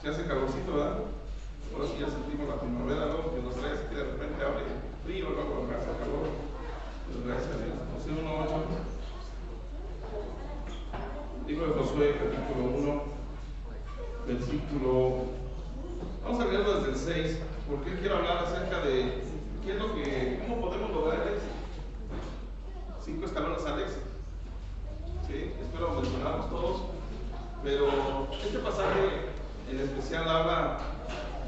Se hace calorcito, ¿verdad? Ahora sí ya sentimos la primavera, ¿no? Que nos trae así que de repente abre frío, luego hace calor. Pues gracias a Dios. José 1:8. Libro de Josué, capítulo 1, versículo. Vamos a leerlo desde el 6, porque quiero hablar acerca de qué es lo que, cómo podemos lograr el éxito. 5 escalones al éxito. ¿Sí? Espero mencionarlos todos, pero este pasaje en especial habla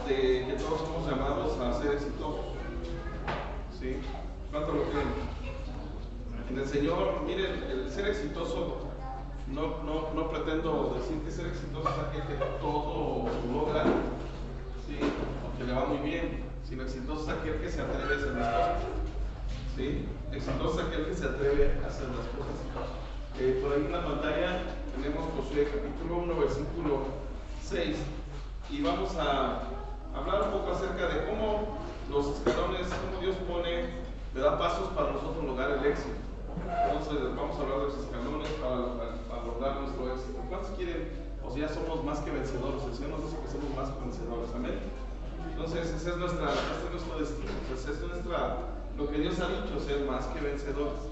de que todos somos llamados a ser exitosos. ¿Sí? ¿Cuánto lo creen? En el Señor, miren, el ser exitoso, no pretendo decir que ser exitoso es aquel que todo lo logra, ¿sí? O que le va muy bien, sino exitoso es aquel que se atreve a hacer las cosas. ¿Sí? Exitoso es aquel que se atreve a hacer las cosas. Por ahí en la pantalla tenemos Josué capítulo 1, versículo 6, y vamos a hablar un poco acerca de cómo los escalones, cómo Dios pone, le da pasos para nosotros lograr el éxito. Entonces vamos a hablar de los escalones para lograr nuestro éxito. ¿Cuántos quieren? O sea, ya somos más que vencedores. El Señor nos dice que somos más que vencedores. Amén. Entonces ese es nuestro destino. Ese es lo que Dios ha dicho, ser más que vencedores.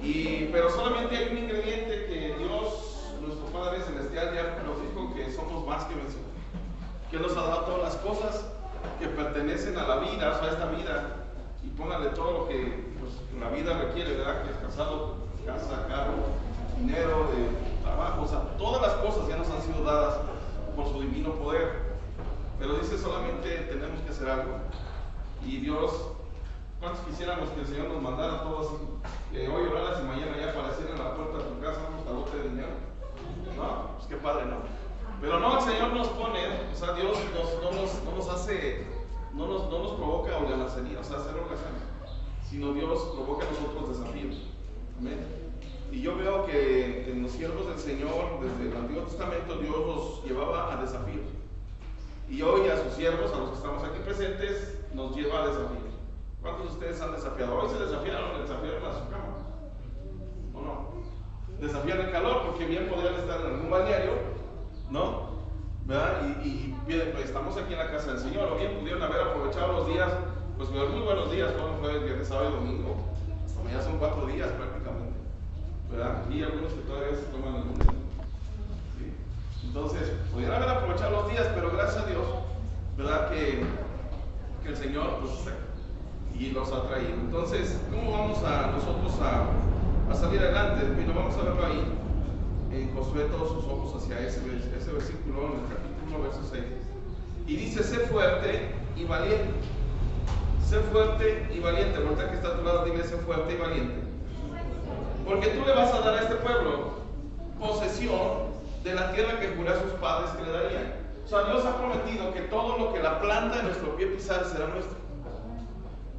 Pero solamente hay un ingrediente que Dios, nuestro Padre Celestial, ya nos dijo, que somos más que vencedores. Que nos ha dado todas las cosas que pertenecen a la vida, o sea, a esta vida, y póngale todo lo que pues, la vida requiere, ¿verdad? Que es casado, casa, carro, dinero, trabajo, o sea, todas las cosas ya nos han sido dadas por su divino poder. Pero dice solamente tenemos que hacer algo. Y Dios, ¿cuántos quisiéramos que el Señor nos mandara a todos que hoy oraras y mañana ya apareciera en la puerta de tu casa un talote de dinero? No, pues qué padre, ¿no? Pero no, el Señor nos pone, o sea, Dios no nos hace, no nos provoca holgazanería, o sea, hacer holgazanes, sino Dios provoca a nosotros desafíos. Amén. Y yo veo que en los siervos del Señor, desde el Antiguo Testamento, Dios los llevaba a desafíos. Y hoy a sus siervos, a los que estamos aquí presentes, nos lleva a desafíos. ¿Cuántos de ustedes han desafiado? Hoy se desafiaron a su cama, ¿o no? Desafían el calor, porque bien podrían estar en algún balneario, ¿no? ¿Verdad? Y bien, pues, estamos aquí en la casa del Señor, o bien pudieron haber aprovechado los días, pues muy buenos días, fueron jueves, viernes, sábado y domingo, hasta mañana son 4 días prácticamente, ¿verdad? Y algunos que todavía se toman el lunes. ¿Sí? Entonces, pudieron haber aprovechado los días, pero gracias a Dios, ¿verdad? Que el Señor, pues, y los ha traído. Entonces, ¿cómo vamos nosotros a salir adelante? Bueno, vamos a verlo ahí en Josué, todos sus ojos hacia ese versículo, en el capítulo 1, verso 6. Y dice: sé fuerte y valiente. Sé fuerte y valiente. Ahorita que está a tu lado, dile: sé fuerte y valiente. Porque tú le vas a dar a este pueblo posesión de la tierra que juró a sus padres que le darían. O sea, Dios ha prometido que todo lo que la planta de nuestro pie pisar será nuestro.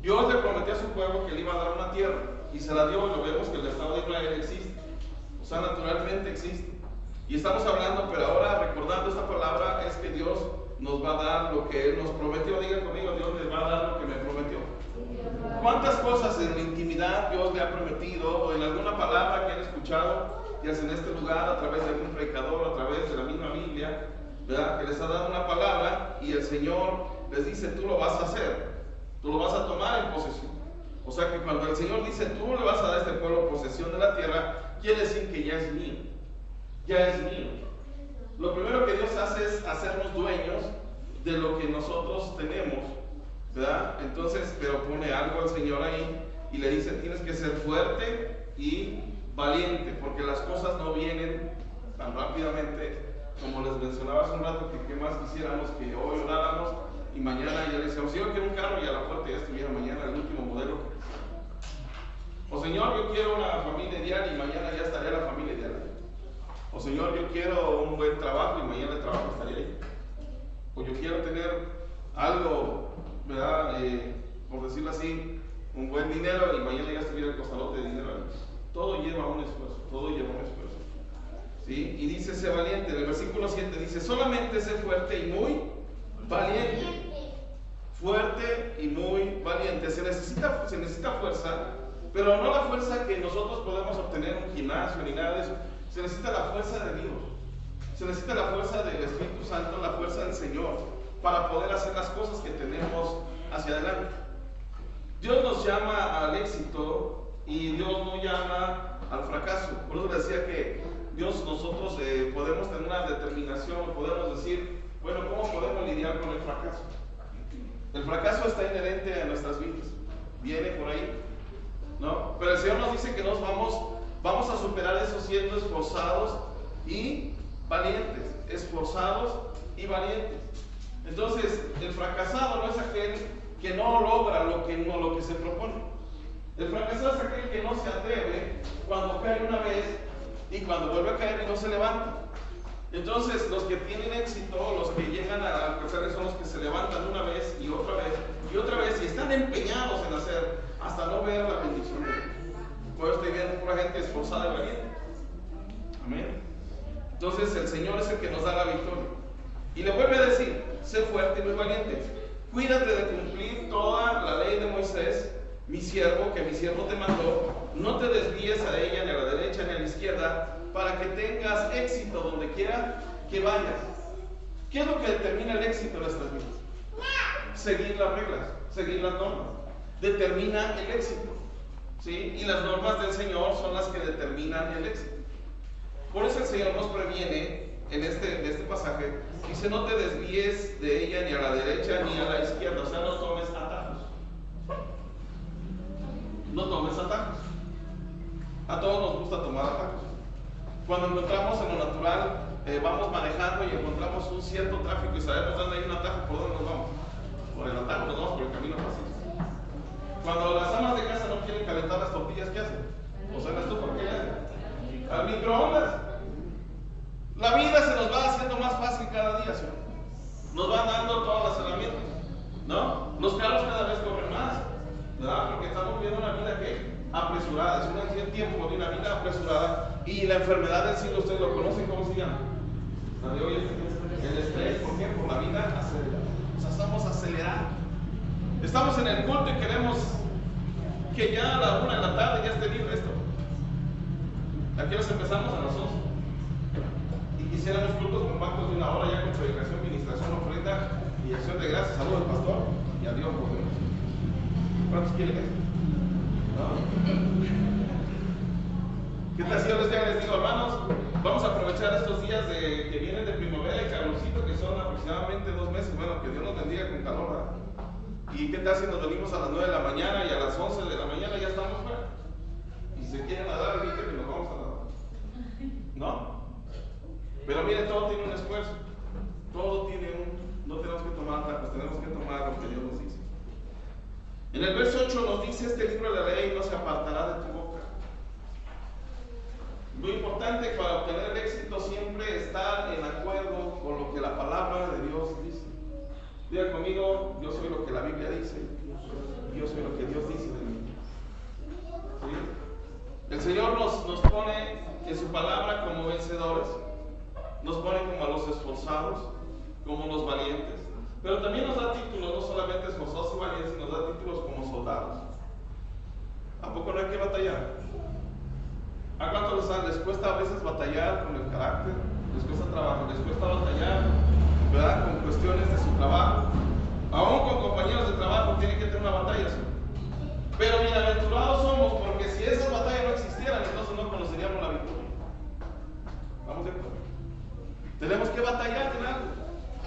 Dios le prometió a su pueblo que le iba a dar una tierra, y se la dio, y lo vemos que el Estado de Israel existe. O sea, naturalmente existe. Y estamos hablando, pero ahora recordando esta palabra, es que Dios nos va a dar lo que Él nos prometió. Diga conmigo: Dios les va a dar lo que me prometió. ¿Cuántas cosas en la intimidad Dios le ha prometido, o en alguna palabra que han escuchado, ya sea en este lugar, a través de algún predicador, a través de la misma Biblia, ¿verdad? Que les ha dado una palabra y el Señor les dice: tú lo vas a hacer, tú lo vas a tomar en posesión. O sea que cuando el Señor dice: tú le vas a dar a este pueblo posesión de la tierra, quiere decir que ya es mío, ya es mío. Lo primero que Dios hace es hacernos dueños de lo que nosotros tenemos, ¿verdad? Entonces, pero pone algo al Señor ahí y le dice: tienes que ser fuerte y valiente, porque las cosas no vienen tan rápidamente como les mencionaba hace un rato, que qué más quisiéramos que hoy oráramos y mañana ya le decíamos: Señor, quiero un carro, y a la puerta ya estuviera mañana el último modelo. O Señor, yo quiero una familia ideal, y mañana ya estaría la familia ideal. O Señor, yo quiero un buen trabajo, y mañana el trabajo estaría ahí. O yo quiero tener algo, ¿verdad? Por decirlo así, un buen dinero, y mañana ya estuviera el costalote de dinero. Todo lleva un esfuerzo, todo lleva un esfuerzo. ¿Sí? Y dice: sé valiente. En el versículo 7 dice: solamente sé fuerte y muy valiente. Fuerte y muy valiente. Se necesita fuerza, pero no la fuerza que nosotros podemos obtener en un gimnasio ni nada de eso. Se necesita la fuerza de Dios. Se necesita la fuerza del Espíritu Santo, la fuerza del Señor, para poder hacer las cosas que tenemos hacia adelante. Dios nos llama al éxito y Dios no llama al fracaso. Por eso decía que nosotros podemos tener una determinación, podemos decir, bueno, ¿cómo podemos lidiar con el fracaso? El fracaso está inherente a nuestras vidas, viene por ahí, ¿no? Pero el Señor nos dice que vamos a superar eso siendo esforzados y valientes, esforzados y valientes. Entonces, el fracasado no es aquel que no logra lo que se propone. El fracasado es aquel que no se atreve cuando cae una vez y cuando vuelve a caer y no se levanta. Entonces, los que tienen éxito, los que llegan a alcanzar, son los que se levantan una vez y otra vez y otra vez y están empeñados en hacer hasta no ver la bendición de Dios. Por eso estoy viendo pura gente esforzada y valiente. Amén. Entonces, el Señor es el que nos da la victoria. Y le vuelve a decir, sé fuerte y muy valiente. Cuídate de cumplir toda la ley de Moisés, mi siervo, que mi siervo te mandó. No te desvíes a ella ni a la derecha ni a la izquierda, para que tengas éxito donde quiera que vayas. ¿Qué es lo que determina el éxito en nuestras vidas? Seguir las reglas, seguir las normas. Determina el éxito, ¿sí? Y las normas del Señor son las que determinan el éxito. Por eso el Señor nos previene en este pasaje. Dice, no te desvíes de ella ni a la derecha ni a la izquierda. O sea, no tomes atajos. No tomes atajos. A todos nos gusta tomar atajos. Cuando encontramos en lo natural, vamos manejando y encontramos un cierto tráfico y sabemos dónde hay un atajo, ¿por dónde nos vamos? Por el atajo, nos vamos por el camino fácil. Cuando las amas de casa no quieren calentar las tortillas, ¿qué hacen? O sea, ¿tú por qué hacen? Al microondas. La vida se nos va haciendo más fácil cada día, ¿sí? Nos van dando todas las herramientas, ¿no? Los carros cada vez corren más, ¿verdad? Porque estamos viviendo una vida que apresurada, es un tiempo de una vida apresurada. Y la enfermedad del siglo, ustedes lo conocen, ¿cómo se llama? La de hoy, el estrés. ¿Por qué? Por la vida acelerada. O sea, estamos acelerando. Estamos en el culto y queremos que ya a la 1 de la tarde ya esté libre esto. Aquí nos empezamos a las 11. Y quisiéramos cultos compactos de una hora ya con predicación, ministración, ofrenda y acción de gracias. Saludos al pastor y a Dios por Dios. ¿Cuántos quieren eso? ¿No? ¿Qué tal si yo les digo, hermanos? Vamos a aprovechar estos días que vienen de primavera y calorcito, que son aproximadamente 2 meses. Bueno, que Dios nos bendiga con calor, ¿verdad? ¿Y qué tal si nos venimos a las 9 de la mañana y a las 11 de la mañana ya estamos fuera? Y si se quieren nadar, ahorita que nos vamos a nadar. ¿No? Pero miren, todo tiene un esfuerzo. Todo tiene no tenemos que tomar atajos, tenemos que tomar lo que Dios nos dice. En el verso 8 nos dice, este libro de la ley no se apartará de tu boca. Muy importante para obtener el éxito siempre estar en acuerdo con lo que la palabra de Dios dice. Diga conmigo, yo soy lo que la Biblia dice, y yo soy lo que Dios dice de mí. ¿Sí? El Señor nos pone en su palabra como vencedores, nos pone como a los esforzados, como los valientes, pero también nos da títulos, no solamente esforzados y valientes, nos da títulos como soldados. ¿A poco no hay que batallar? ¿A cuánto les cuesta a veces batallar con el carácter? Les cuesta trabajo, les cuesta batallar, ¿verdad? Con cuestiones de su trabajo. Aún con compañeros de trabajo tienen que tener una batalla, ¿sí? Pero bienaventurados somos, porque si esas batallas no existieran, entonces no conoceríamos la victoria. ¿Vamos de acuerdo? Tenemos que batallar en algo.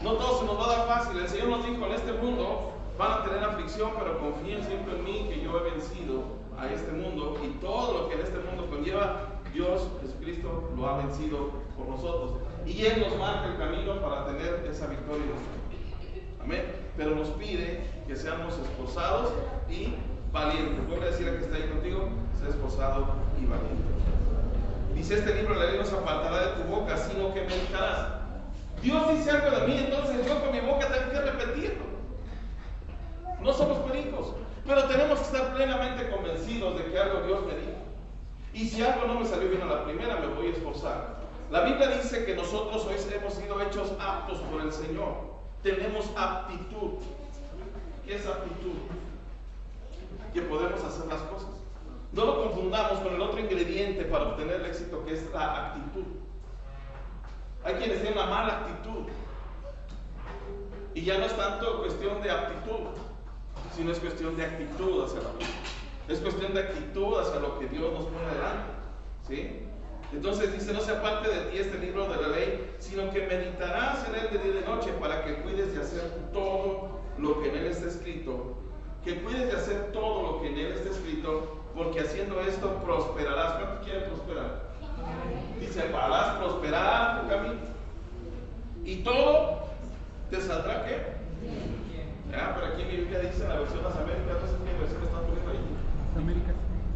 No todo se nos va a dar fácil. El Señor nos dijo, en este mundo van a tener aflicción, pero confíen siempre en mí, que yo he vencido a este mundo, y todo lo que en este mundo conlleva, Dios, Jesucristo, lo ha vencido por nosotros. Y Él nos marca el camino para tener esa victoria. Amén. Pero nos pide que seamos esforzados y valientes. Vuelve a decir a que está ahí contigo, sé esforzado y valiente. Dice, este libro de la ley no se apartará de tu boca, sino que meditarás. Dios dice algo de mí, entonces yo con mi boca tengo que repetirlo. No somos pericos, pero tenemos que estar plenamente convencidos de que algo Dios me dijo. Y si algo no me salió bien a la primera, me voy a esforzar. La Biblia dice que nosotros hoy hemos sido hechos aptos por el Señor. Tenemos aptitud. ¿Qué es aptitud? Que podemos hacer las cosas. No lo confundamos con el otro ingrediente para obtener el éxito, que es la actitud. Hay quienes tienen una mala actitud. Y ya no es tanto cuestión de aptitud, sino es cuestión de actitud hacia la vida. Es cuestión de actitud hacia lo que Dios nos pone delante, ¿sí? Entonces dice, no se aparte de ti este libro de la ley, sino que meditarás en él de día y de noche, para que cuides de hacer todo lo que en él está escrito. Que cuides de hacer todo lo que en él está escrito, porque haciendo esto prosperarás. ¿Cuántos quieren prosperar? Dice, harás prosperar tu camino. Y todo te saldrá, ¿qué? Pero aquí en mi Biblia dice en la versión Las Américas, no sé qué versión están poniendo ahí.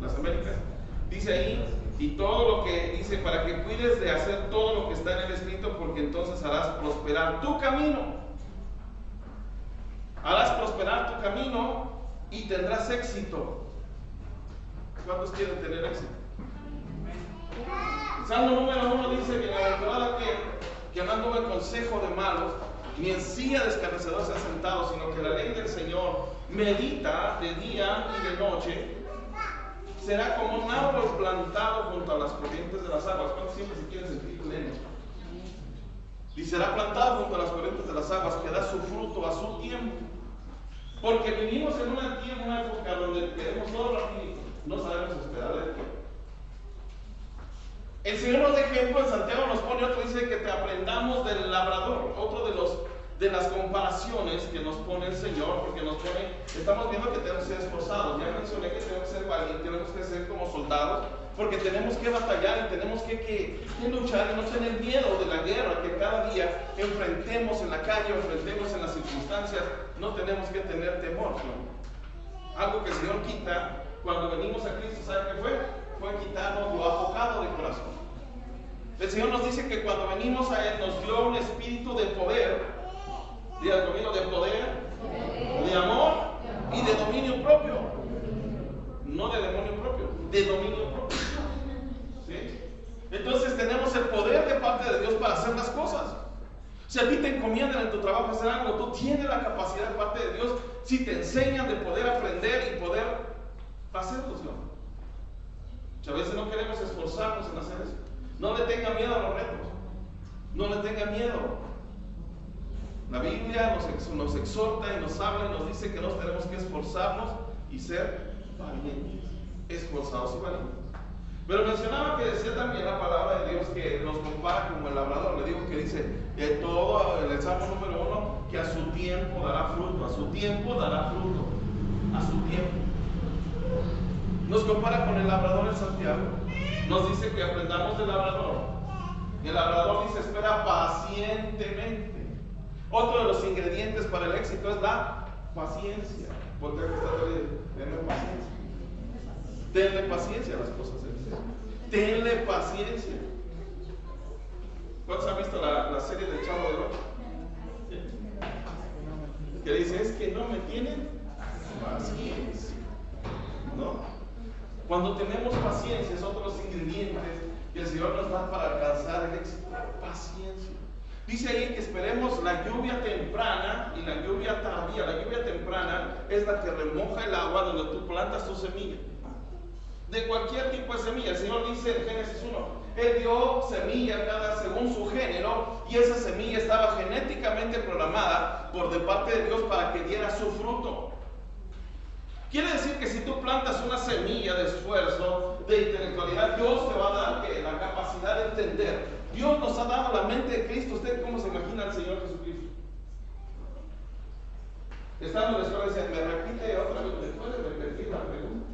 Las Américas. Dice ahí, y todo lo que dice, para que cuides de hacer todo lo que está en el escrito, porque entonces harás prosperar tu camino. Harás prosperar tu camino y tendrás éxito. ¿Cuántos quieren tener éxito? El Salmo número 1 dice, bienaventurado que no anduvo en consejo de malos, ni en silla de escarnecedores se ha sentado, sino que la ley del Señor medita de día y de noche. Será como un árbol plantado junto a las corrientes de las aguas. ¿Cuántos siempre se quieren sentir plenos? Y será plantado junto a las corrientes de las aguas, que da su fruto a su tiempo. Porque vivimos en una época donde queremos todo rápido, no sabemos esperar el tiempo. El Señor nos da ejemplo, en Santiago nos pone otro, dice que te aprendamos del labrador, otro de las comparaciones que nos pone el Señor, porque nos pone, estamos viendo que tenemos que ser esforzados. Ya mencioné que tenemos que ser valientes, tenemos que ser como soldados, porque tenemos que batallar y tenemos que luchar y no tener miedo de la guerra que cada día enfrentemos en la calle, enfrentemos en las circunstancias. No tenemos que tener temor, ¿no? Algo que el Señor quita cuando venimos a Cristo, ¿sabe qué fue? Fue quitarnos lo apocado de corazón. El Señor nos dice que cuando venimos a Él nos dio un espíritu de poder, diga conmigo, de poder, de amor y de dominio propio. No de demonio propio, de dominio propio. ¿Sí? Entonces tenemos el poder de parte de Dios para hacer las cosas. Si a ti te encomiendan en tu trabajo hacer algo, tú tienes la capacidad de parte de Dios, si te enseñan de poder aprender y poder hacerlo, ¿no? A veces no queremos esforzarnos en hacer eso. No le tenga miedo a los retos. No le tenga miedo. La Biblia nos exhorta y nos habla y nos dice que nos tenemos que esforzarnos y ser valientes. Esforzados y valientes. Pero mencionaba que decía también la palabra de Dios que nos compara como el labrador. Le digo que dice todo en el Salmo número 1 que a su tiempo dará fruto. A su tiempo dará fruto. A su tiempo. Nos compara con el labrador en Santiago. Nos dice que aprendamos del labrador. El labrador dice espera pacientemente. Otro de los ingredientes para el éxito es la paciencia. Porque denle paciencia. Denle paciencia a las cosas de Dios. Denle paciencia. ¿Cuántos han visto la serie del Chavo del Ocho? Que dice, es que no me tienen paciencia. ¿No? Cuando tenemos paciencia, es otro de los ingredientes que el Señor nos da para alcanzar el éxito. Paciencia. Dice ahí que esperemos la lluvia temprana y la lluvia tardía. La lluvia temprana es la que remoja el agua donde tú plantas tu semilla. De cualquier tipo de semilla. El Señor dice en Génesis 1, Él dio semilla según su género, y esa semilla estaba genéticamente programada por de parte de Dios para que diera su fruto. Quiere decir que si tú plantas una semilla de esfuerzo, de intelectualidad, Dios te va a dar la capacidad de entender. Dios nos ha dado la mente de Cristo. ¿Usted cómo se imagina al Señor Jesucristo? Estando en la escuela, dice, me repite otra vez, ¿me puede repetir la pregunta?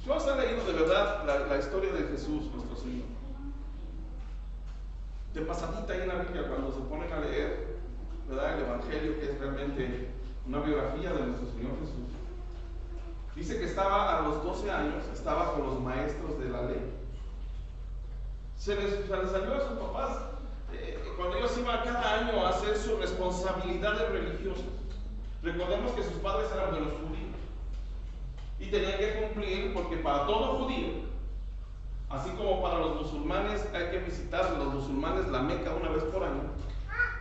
¿Cuántos han leído de verdad la historia de Jesús, nuestro Señor? De pasadita ahí en la Biblia, cuando se ponen a leer, ¿verdad?, el Evangelio, que es realmente una biografía de nuestro Señor Jesús. Dice que estaba a los 12 años, estaba con los maestros de la ley. Se les salió a sus papás cuando ellos iban cada año a hacer sus responsabilidades religiosas. Recordemos que sus padres eran de los judíos y tenían que cumplir, porque para todo judío, así como para los musulmanes, hay que visitar los musulmanes la Meca una vez por año,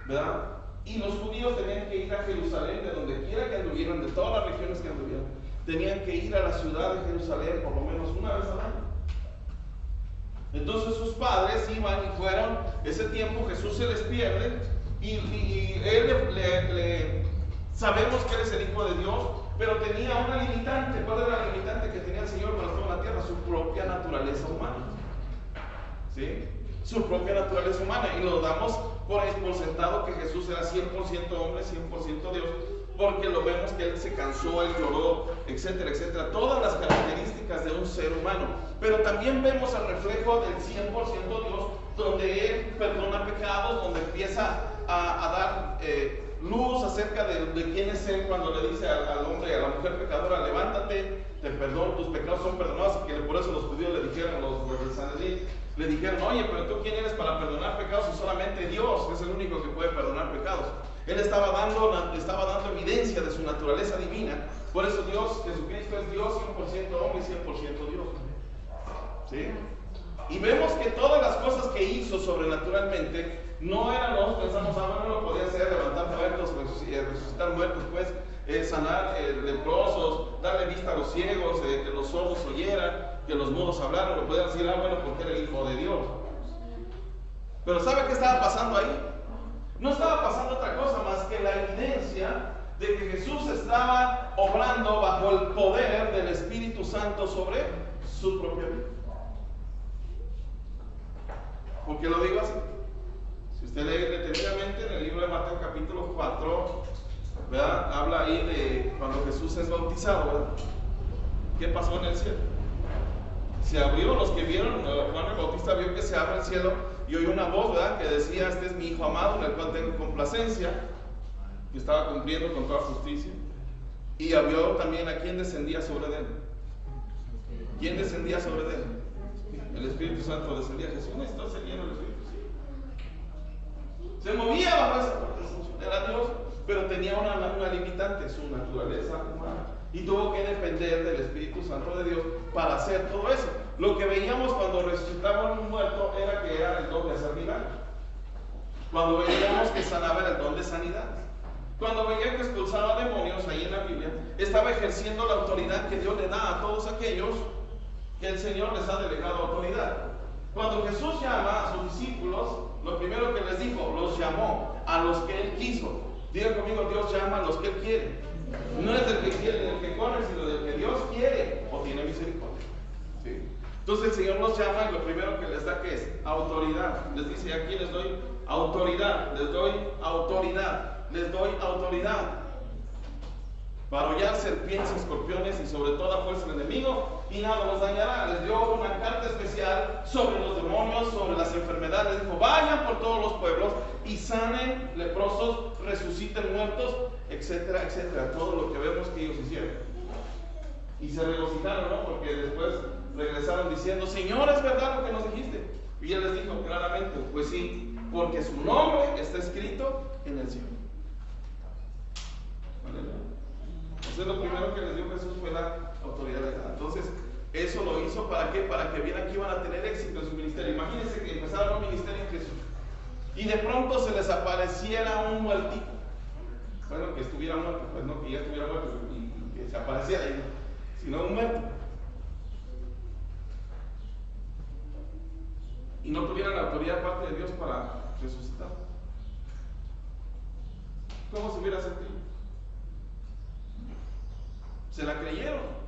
¿verdad? Y los judíos tenían que ir a Jerusalén, de donde quiera que anduvieran, de todas las regiones que anduvieran, tenían que ir a la ciudad de Jerusalén por lo menos una vez al año. Entonces sus padres iban y fueron. Ese tiempo Jesús se les pierde y él sabemos que él es el Hijo de Dios, pero tenía una limitante. ¿Cuál era la limitante que tenía el Señor cuando estaba en la tierra? Su propia naturaleza humana. ¿Sí? Su propia naturaleza humana. Y lo damos por sentado que Jesús era 100% hombre, 100% Dios, porque lo vemos que él se cansó, él lloró, etcétera, etcétera. Todas las características de un ser humano. Pero también vemos el reflejo del 100% Dios, donde él perdona pecados, donde empieza a dar luz acerca de quién es él, cuando le dice al hombre y a la mujer pecadora: levántate, te perdono, tus pecados son perdonados. Y que por eso los judíos le dijeron, los de Sanedrín, le dijeron: oye, pero tú quién eres para perdonar pecados, si solamente Dios es el único que puede perdonar pecados. Él estaba dando evidencia de su naturaleza divina. Por eso Dios, Jesucristo, es Dios 100% hombre y 100% Dios. ¿Sí? Y vemos que todas las cosas que hizo sobrenaturalmente no eran, nosotros pensamos: bueno, lo podía hacer, levantar muertos, resucitar muertos, pues, sanar leprosos, darle vista a los ciegos, que los sordos oyeran, que los mudos hablaran. Lo podían decir: bueno, porque era el Hijo de Dios. Pero ¿sabe qué estaba pasando ahí? No estaba pasando otra cosa más que la evidencia de que Jesús estaba obrando bajo el poder del Espíritu Santo sobre su propia vida. ¿Por qué lo digo así? Si usted lee detenidamente en el libro de Mateo capítulo 4, ¿verdad? Habla ahí de cuando Jesús es bautizado, ¿verdad? ¿Qué pasó en el cielo? Se abrió. Los que vieron, Juan el Bautista vio que se abre el cielo y oyó una voz, ¿verdad?, que decía: este es mi Hijo amado, en el cual tengo complacencia, que estaba cumpliendo con toda justicia. Y vio también a quién descendía sobre él. ¿Quién descendía sobre él? El Espíritu Santo descendía. Jesús necesitó ser lleno del Espíritu. Se movía bajo esa protección. Era Dios, pero tenía una limitante, su naturaleza humana. Y tuvo que depender del Espíritu Santo de Dios para hacer todo eso. Lo que veíamos cuando resucitaban un muerto era que era el don de hacer milagros. Cuando veíamos que sanaba, era el don de sanidad. Cuando veía que expulsaba demonios, ahí en la Biblia, estaba ejerciendo la autoridad que Dios le da a todos aquellos que el Señor les ha delegado autoridad. Cuando Jesús llama a sus discípulos, lo primero que les dijo: los llamó a los que Él quiso. Diga conmigo: Dios llama a los que Él quiere. No es del que quiere, del que corre, sino del que Dios quiere o tiene misericordia. ¿Sí? Entonces el Señor los llama y lo primero que les da, ¿qué es? Autoridad. Les dice: aquí les doy autoridad, les doy autoridad, les doy autoridad para hollar serpientes, escorpiones y sobre toda fuerza del enemigo, y nada los dañará. Les dio una carta especial sobre los demonios, sobre las enfermedades. Les dijo: vayan por todos los pueblos y sanen leprosos, resuciten muertos, etcétera, etcétera. Todo lo que vemos que ellos hicieron. Y se regocijaron, ¿no? Porque después regresaron diciendo: Señor, ¿es verdad lo que nos dijiste? Y Él les dijo claramente: pues sí, porque su nombre está escrito en el cielo. ¿Vale? Entonces lo primero que les dio Jesús fue la autoridad de Dios. Entonces eso lo hizo ¿para qué? Para que vieran que iban a tener éxito en su ministerio. Imagínense que empezaron un ministerio en Jesús y de pronto se les apareciera un muertito. Bueno, que estuviera muerto, pues no que ya estuviera muerto y que se apareciera ahí, sino un muerto. Y no tuvieran la autoridad parte de Dios para resucitar. ¿Cómo se hubiera sentido? Se la creyeron.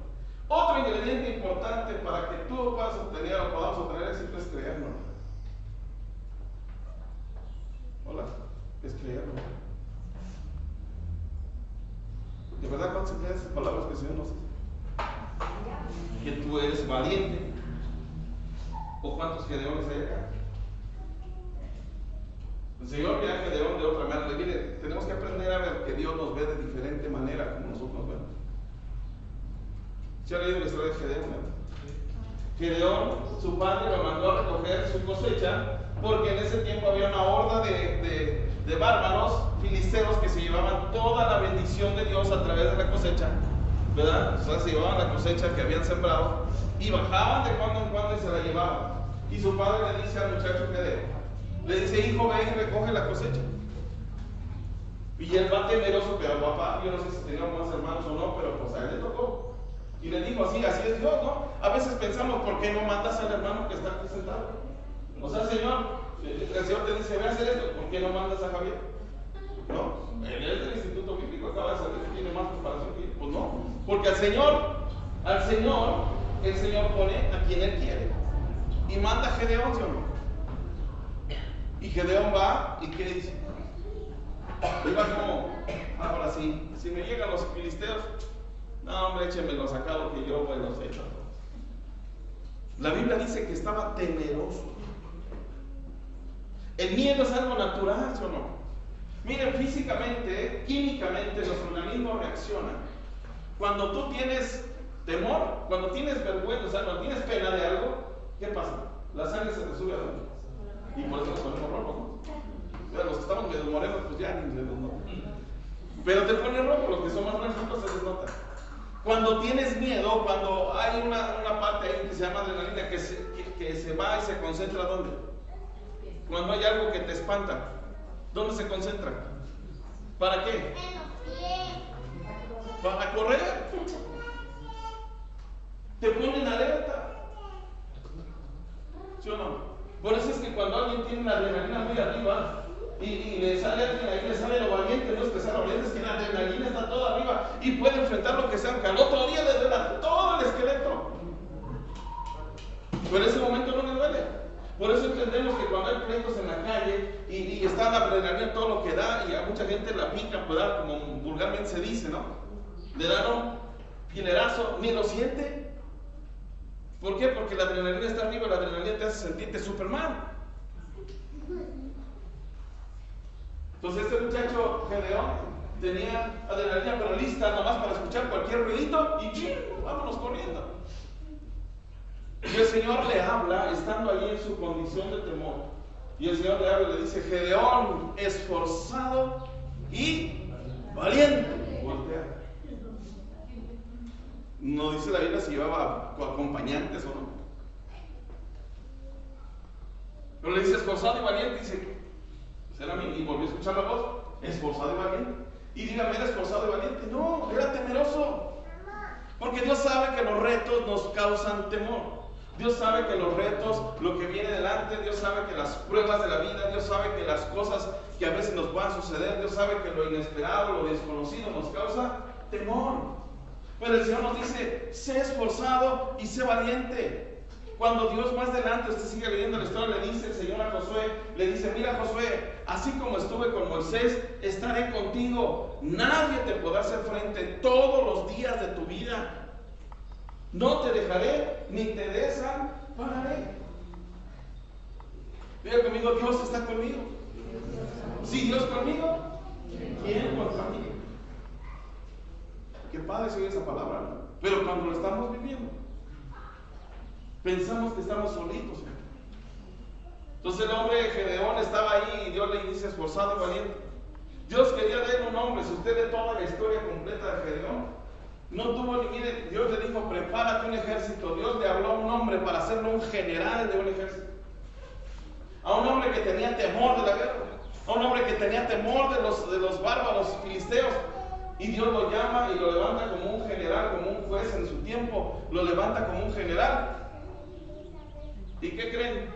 Otro ingrediente importante para que tú puedas obtener o podamos obtener éxito es creerlo. Hola, es creerlo. ¿De verdad cuánto se creen esas palabras que el Señor nos dice? Que tú eres valiente. ¿O cuántos Gedeones hay acá? El Señor ve a Gedeón de otra manera. Mire, tenemos que aprender a ver que Dios nos ve de diferente manera como nosotros nos vemos. ¿Se ha leído la historia de Gedeón? Gedeón, su padre lo mandó a recoger su cosecha porque en ese tiempo había una horda de bárbaros filisteos que se llevaban toda la bendición de Dios a través de la cosecha, ¿verdad? O sea, se llevaban la cosecha que habían sembrado y bajaban de cuando en cuando y se la llevaban. Y su padre le dice al muchacho Gedeón, le dice: hijo, ve y recoge la cosecha. Y él va temeroso, pero papá, yo no sé si teníamos más hermanos o no, pero pues a él le tocó. Y le dijo así es Dios, ¿no? A veces pensamos, ¿por qué no mandas al hermano que está aquí sentado? O sea, Señor, el Señor te dice, ve a hacer esto, ¿por qué no mandas a Javier? ¿No? Él es del Instituto Bíblico, acaba de salir, tiene más preparación que yo. Pues no, porque al Señor, el Señor pone a quien Él quiere. Y manda a Gedeón, ¿sí o no? Y Gedeón va, ¿y qué dice? Y va como, ahora sí, si me llegan los filisteos, no, hombre, échemelos acá lo que yo los he hecho. La Biblia dice que estaba temeroso. El miedo es algo natural, ¿sí o no? Miren, físicamente, químicamente, nuestro organismo reacciona. Cuando tú tienes temor, cuando tienes vergüenza, o sea, cuando tienes pena de algo, ¿qué pasa? La sangre se te sube a dónde. Y por eso nos ponemos rojos, ¿no? Bueno, los que estamos medio morenos, pues ya ni se les nota. Pero te pones rojo, los que son más blanquitos se les nota. Cuando tienes miedo, cuando hay una parte ahí que se llama adrenalina que se va y se concentra, ¿dónde? Cuando hay algo que te espanta, ¿dónde se concentra? ¿Para qué? Para correr. Te ponen alerta. ¿Sí o no? Por eso es que cuando alguien tiene la adrenalina muy arriba y le sale alguien ahí, le sale lo valiente, no es que sea valiente, es que la adrenalina está toda arriba y puede enfrentar lo que sea, aunque al otro día le duele todo el esqueleto. Pero en ese momento no le duele. Por eso entendemos que cuando hay pleitos en la calle y está la adrenalina todo lo que da, y a mucha gente la pica, pues, como vulgarmente se dice, ¿no? Le dan un hilerazo, ni lo siente. ¿Por qué? Porque la adrenalina está arriba, la adrenalina te hace sentirte Superman. Entonces este muchacho Gedeón tenía adrenalina pero lista nada más para escuchar cualquier ruidito y ¡ching! Vámonos corriendo. Y el Señor le habla estando allí en su condición de temor. Y el Señor le habla y le dice: Gedeón, esforzado y valiente. Voltea. No dice la Biblia si llevaba acompañantes o no. Pero le dice esforzado y valiente. Dice, será mí. Y volvió a escuchar la voz: esforzado y valiente. Y dígame, ¿era esforzado y valiente? No, era temeroso. Porque Dios sabe que los retos nos causan temor. Dios sabe que los retos, lo que viene delante, Dios sabe que las pruebas de la vida, Dios sabe que las cosas que a veces nos puedan suceder, Dios sabe que lo inesperado, lo desconocido nos causa temor. Pero el Señor nos dice: sé esforzado y sé valiente. Cuando Dios más adelante, usted sigue leyendo la historia, le dice el Señor a Josué, le dice: mira, Josué, así como estuve con Moisés, estaré contigo. Nadie te podrá hacer frente todos los días de tu vida. No te dejaré ni te desampararé. Diga conmigo: Dios está conmigo. Si Dios conmigo, ¿quién contra mí? Qué padre se oye esa palabra, ¿no? Pero cuando lo estamos viviendo, pensamos que estamos solitos. Entonces el hombre Gedeón estaba ahí y Dios le dice: esforzado y valiente. Dios quería de él un hombre. Si usted ve toda la historia completa de Gedeón, no tuvo ni, mire, Dios le dijo: prepárate un ejército. Dios le habló a un hombre para hacerlo un general de un ejército. A un hombre que tenía temor de la guerra, a un hombre que tenía temor de los bárbaros filisteos. Y Dios lo llama y lo levanta como un general, como un juez en su tiempo, lo levanta como un general. ¿Y qué creen?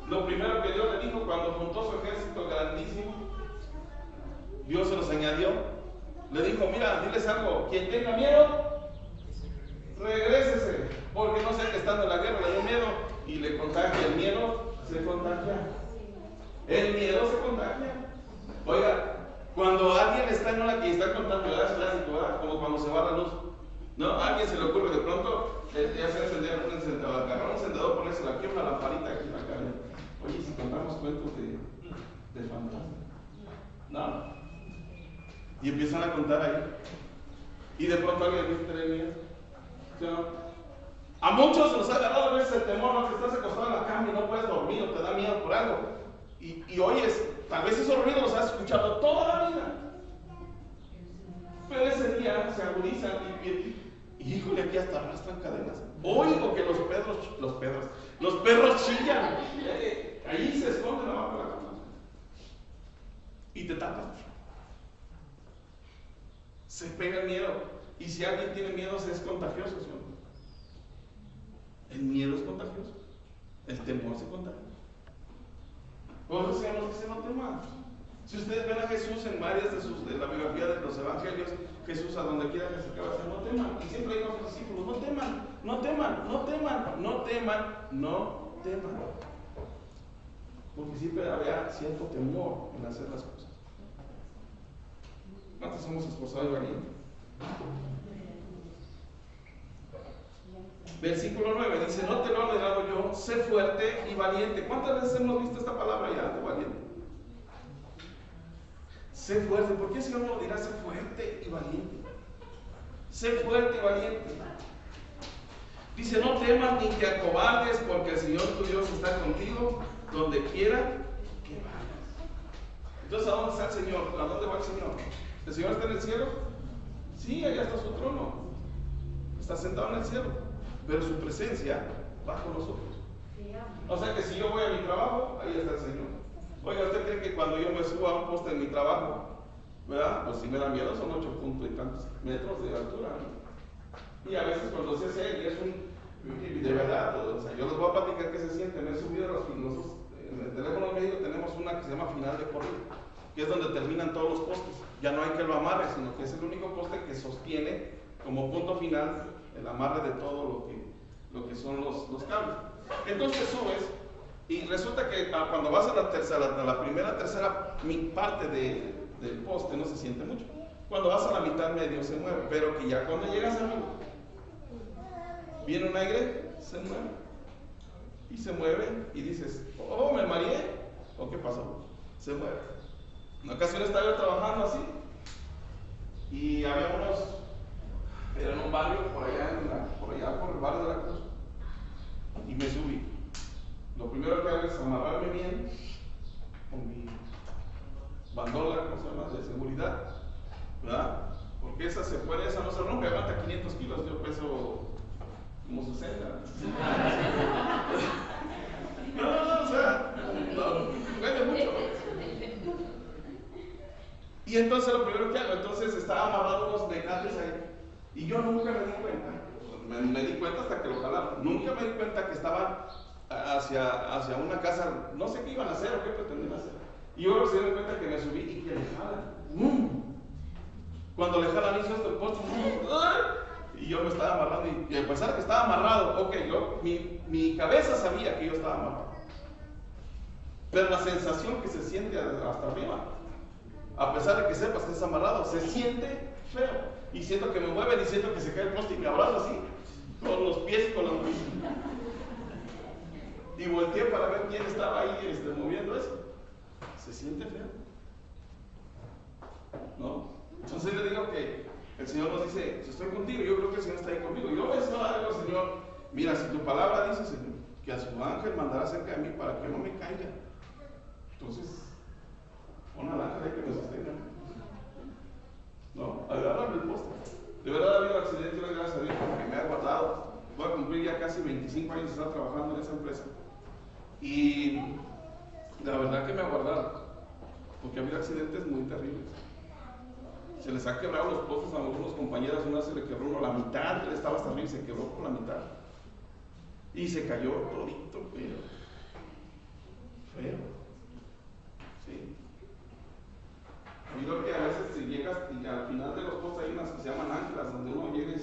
Lo primero que Dios le dijo cuando juntó su ejército grandísimo, Dios se los añadió. Le dijo: mira, diles algo, quien tenga miedo, regrésese, porque no sé que estando en la guerra le dio miedo y le contagia. El miedo se contagia. El miedo se contagia. Oiga, cuando alguien está en una que está contando, ¿verdad? Como cuando se va la luz, ¿no? A alguien se le ocurre de pronto hacer encender un encendedor, agarrar un encendedor, ponérselo aquí, una lamparita aquí en la cara. Oye, si contamos cuentos de fantasmas, ¿no? Y empiezan a contar ahí. Y de pronto alguien dice: ¿tener miedo? ¿Sí, no? A muchos se nos ha agarrado a veces el temor, ¿no? Que estás acostado en la cama y no puedes dormir o te da miedo por algo. Y oyes, tal vez esos ruidos los has escuchado toda la vida. Pero ese día se agudizan y híjole, aquí hasta arrastran cadenas. Oigo que los perros chillan. Ahí se esconden abajo de la cama. Y te tapan. Se pega el miedo. Y si alguien tiene miedo, es contagioso, ¿sí o no? El miedo es contagioso. El temor se contagia. Por eso el Señor nos dice: no teman. Si ustedes ven a Jesús en varias de la biografía de los evangelios, Jesús a donde quiera que se acabe, dice: no teman. Y siempre dijo a sus discípulos: no teman, no teman, no teman, no teman, no teman. Porque siempre había cierto temor en hacer las cosas. ¿Cuántos somos esforzados y valientes? Versículo 9 dice: no te lo he ordenado yo, sé fuerte y valiente. ¿Cuántas veces hemos visto esta palabra ya de valiente? Sé fuerte. ¿Por qué el Señor nos dirá sé fuerte y valiente? Sé fuerte y valiente. Dice: no temas ni te acobardes, porque el Señor tu Dios está contigo donde quiera que vayas. Entonces, ¿a dónde está el Señor? ¿A dónde va el Señor? ¿El Señor está en el cielo? Sí, allá está su trono. Está sentado en el cielo. Pero su presencia va con nosotros. O sea que si yo voy a mi trabajo, ahí está el Señor. Oiga, ¿usted cree que cuando yo me subo a un poste en mi trabajo, ¿verdad? Pues si me da miedo, son 8 puntos y tantos metros de altura, ¿no? Y a veces cuando se hace, y es de verdad, o sea, yo les voy a platicar qué se siente. Me he subido a nosotros, en el teléfono médico tenemos una que se llama final de corrida, que es donde terminan todos los postes. Ya no hay que lo amarre, sino que es el único poste que sostiene como punto final el amarre de todo lo que son los cables. Entonces subes y resulta que cuando vas a la primera, tercera parte del poste no se siente mucho. Cuando vas a la mitad medio se mueve, pero que ya cuando llegas a viene un aire, se mueve y se mueve y dices: oh, me mareé, o qué pasó, se mueve. En una ocasión estaba yo trabajando así y había era en un barrio por allá por el barrio de la Cruz, y me subí. Lo primero que hago es amarrarme bien con mi bandola, ¿cómo se llama?, de seguridad, ¿verdad? Porque esa no se rompe, aguanta 500 kilos, yo peso como 60. No, o sea, no, vende mucho. Y entonces lo primero que hago, entonces estaba amarrado unos mecates ahí, y yo nunca me di cuenta, me di cuenta hasta que lo jalaron, nunca me di cuenta que estaban hacia una casa, no sé qué iban a hacer o qué pretendían hacer. Y yo se dio cuenta que me subí y que le jalan. Cuando le jalan hizo esto el poste, y yo me estaba amarrando, y a pesar de que estaba amarrado, ok, mi cabeza sabía que yo estaba amarrado, pero la sensación que se siente hasta arriba, a pesar de que sepas que estás amarrado, se siente feo. Y siento que me mueven y siento que se cae el poste y me abrazo así, con los pies y con las manos. Y volteé para ver quién estaba ahí moviendo eso. Se siente feo, ¿no? Entonces le digo que el Señor nos dice: si estoy contigo, yo creo que el Señor está ahí conmigo. Yo le digo al Señor: mira, si tu palabra dice, Señor, que a su ángel mandará cerca de mí para que no me caiga, entonces pon al ángel ahí que me sostenga, ¿no? Agárrame el poste. De verdad ha habido accidentes, gracias a Dios, porque me ha guardado. Voy a cumplir ya casi 25 años de estar trabajando en esa empresa, y la verdad que me ha guardado, porque ha habido accidentes muy terribles. Se les ha quebrado los postes a algunos compañeros. Una se le quebró uno la mitad, él estaba hasta arriba y se quebró por la mitad, y se cayó todito, feo, sí. Y lo que a veces si llegas y al final de los postes hay unas que se llaman anclas, donde uno llega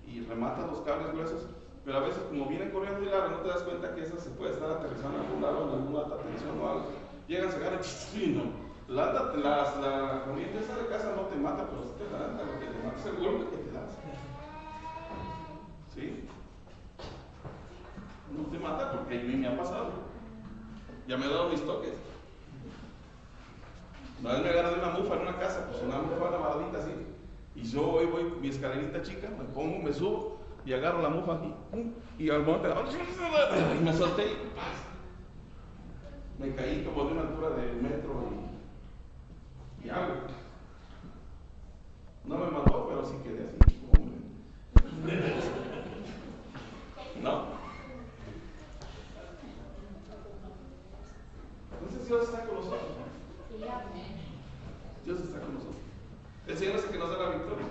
y remata los cables gruesos, pero a veces como vienen corriendo muy largo, no te das cuenta que esas se puede estar aterrizando en algún lado, en alguna alta tensión o algo. Llegan, se agarran, y no. La corriente esa de casa no te mata, pero sí te da, lo que te mata es el golpe que te das. ¿Sí? No te mata porque a mí me ha pasado. Ya me he dado mis toques. Una vez me agarré de una mufa en una casa, pues una mufa amarradita así. Y yo voy mi escalerita chica, me subo y agarro la mufa aquí. Y al momento y me solté y me caí como de una altura de metro y algo. No me mató, pero sí quedé así. ¿No? Entonces Dios está con nosotros, ¿no? Dios está con nosotros. El Señor es el que nos da la victoria.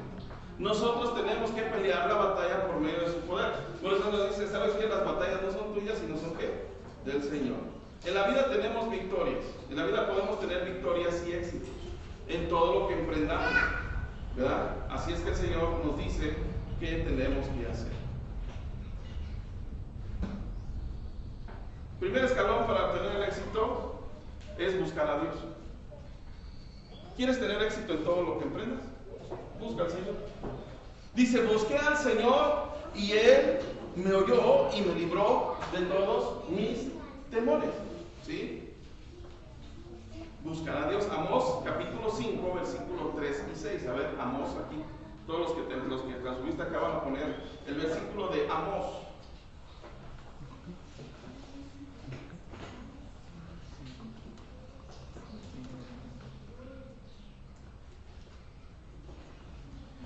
Nosotros tenemos que pelear la batalla por medio de su poder. Por eso nos dice, ¿sabes qué? Las batallas no son tuyas, sino son ¿qué? Del Señor. En la vida tenemos victorias. En la vida podemos tener victorias y éxitos en todo lo que emprendamos, ¿verdad? Así es que el Señor nos dice qué tenemos que hacer. Primer escalón para obtener el éxito es buscar a Dios. ¿Quieres tener éxito en todo lo que emprendas? Busca al Señor. Dice, busqué al Señor y Él me oyó y me libró de todos mis temores. ¿Sí? Buscar a Dios. Amós capítulo 5, versículo 3 y 6. A ver, Amós aquí. Todos los que transubiste acá van a poner el versículo de Amós.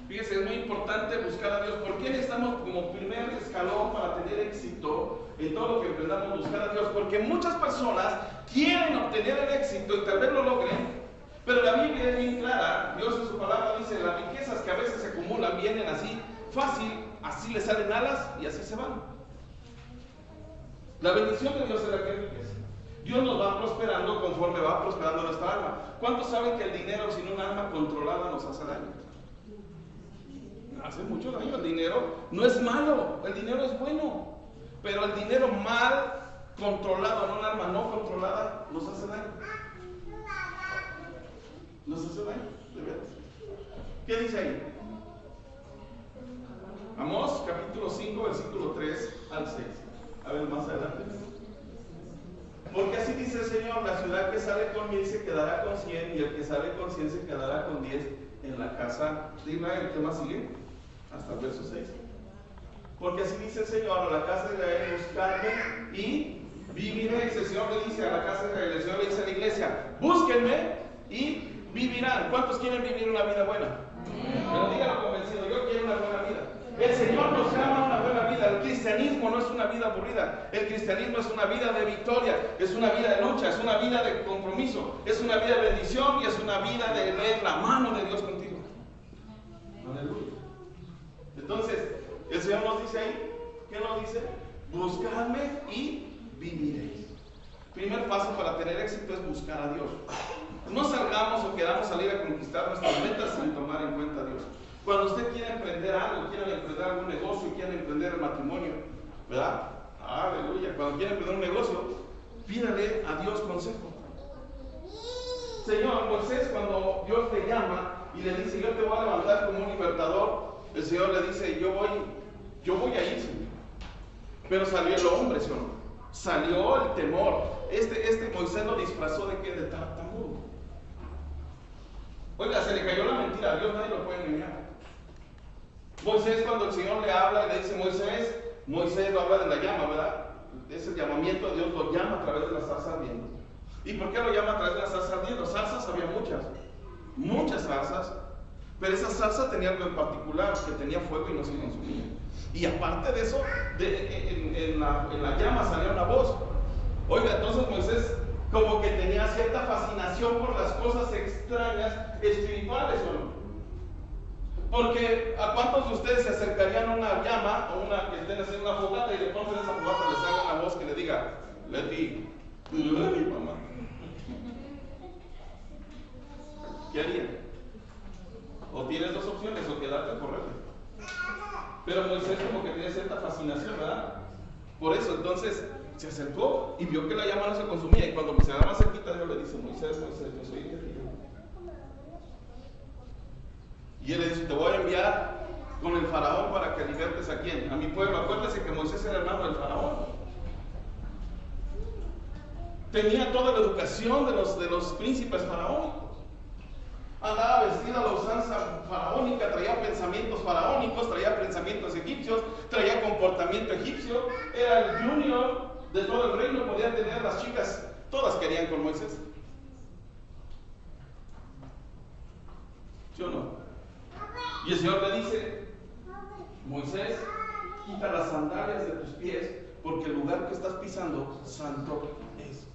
Fíjese, es muy importante buscar a Dios. ¿Por qué necesitamos como primer escalón para tener éxito en todo lo que emprendamos buscar a Dios? Porque muchas personas quieren obtener el éxito y tal vez lo logren, pero la Biblia es bien clara. Dios en su palabra dice, las riquezas que a veces se acumulan vienen así, fácil, así le salen alas y así se van. La bendición de Dios es la que enriquece. Dios nos va prosperando conforme va prosperando nuestra alma. ¿Cuántos saben que el dinero sin un alma controlada nos hace daño? Hace mucho daño. El dinero no es malo, el dinero es bueno, pero el dinero mal controlado, en un alma no controlada, nos hace daño. Nos hace daño, de veras. ¿Qué dice ahí? Amós capítulo 5, versículo 3 al 6. A ver, más adelante. Porque así dice el Señor, la ciudad que sale con 1000 se quedará con 100, y el que sale con 100 se quedará con 10 en la casa de Israel. ¿Qué más sigue? Hasta el verso 6. Porque así dice el Señor, a la casa de Israel, buscadme y viviréis. El Señor le dice a la casa de Israel, el Señor le dice a la iglesia, búsquenme y vivirán. ¿Cuántos quieren vivir una vida buena? Pero díganlo convencido, yo quiero una buena vida. El Señor nos llama a una buena vida. El cristianismo no es una vida aburrida. El cristianismo es una vida de victoria, es una vida de lucha, es una vida de compromiso, es una vida de bendición y es una vida de ver la mano de Dios contigo. Aleluya. Entonces, el Señor nos dice ahí, ¿qué nos dice? Buscadme y viviréis. Primer paso para tener éxito es buscar a Dios. No salgamos o queramos salir a conquistar nuestras metas sin tomar en cuenta a Dios. Cuando usted quiere emprender algo, quiere emprender algún negocio, quiere emprender el matrimonio, ¿verdad? Aleluya. Cuando quiere emprender un negocio, pídale a Dios consejo. Señor, Moisés, cuando Dios te llama y le dice, yo te voy a levantar como un libertador, el Señor le dice, yo voy a ir, Señor. Pero salió el hombre, ¿sí o no? Salió el temor. Este Moisés lo disfrazó de ¿qué? De tartamudo. Oiga, se le cayó la mentira a Dios, nadie lo puede engañar. Moisés, cuando el Señor le habla y le dice Moisés lo habla de la llama, ¿verdad? Es el llamamiento de Dios, lo llama a través de la zarza ardiendo. ¿Y por qué lo llama a través de la zarza ardiendo? Zarzas había muchas zarzas, pero esa zarza tenía algo en particular, que tenía fuego y no se consumía. Y aparte de eso, en la llama salía una voz. Oiga, entonces Moisés como que tenía cierta fascinación por las cosas extrañas espirituales, ¿o no? Porque ¿a cuántos de ustedes se acercarían a una llama o que estén haciendo una fogata y de pronto en esa fogata les salga una voz que le diga, Leti, mamá? ¿Qué harían? O tienes dos opciones, o quedarte o correr. Pero Moisés como que tenía cierta fascinación, ¿verdad? Por eso, entonces, se acercó y vio que la llama no se consumía. Y cuando se da más cerquita, Dios le dice, Moisés, yo soy el que te llamo. Y él le dice, te voy a enviar con el faraón para que libertes a quién, a mi pueblo. Acuérdese que Moisés era hermano del faraón. Tenía toda la educación de los príncipes faraónicos. Andaba vestida a la usanza faraónica, traía pensamientos faraónicos, traía pensamientos egipcios, traía comportamiento egipcio. Era el junior de todo el reino, podían tener las chicas, todas querían con Moisés. ¿Sí o no? Y el Señor le dice, Moisés, quita las sandalias de tus pies, porque el lugar que estás pisando, santo es.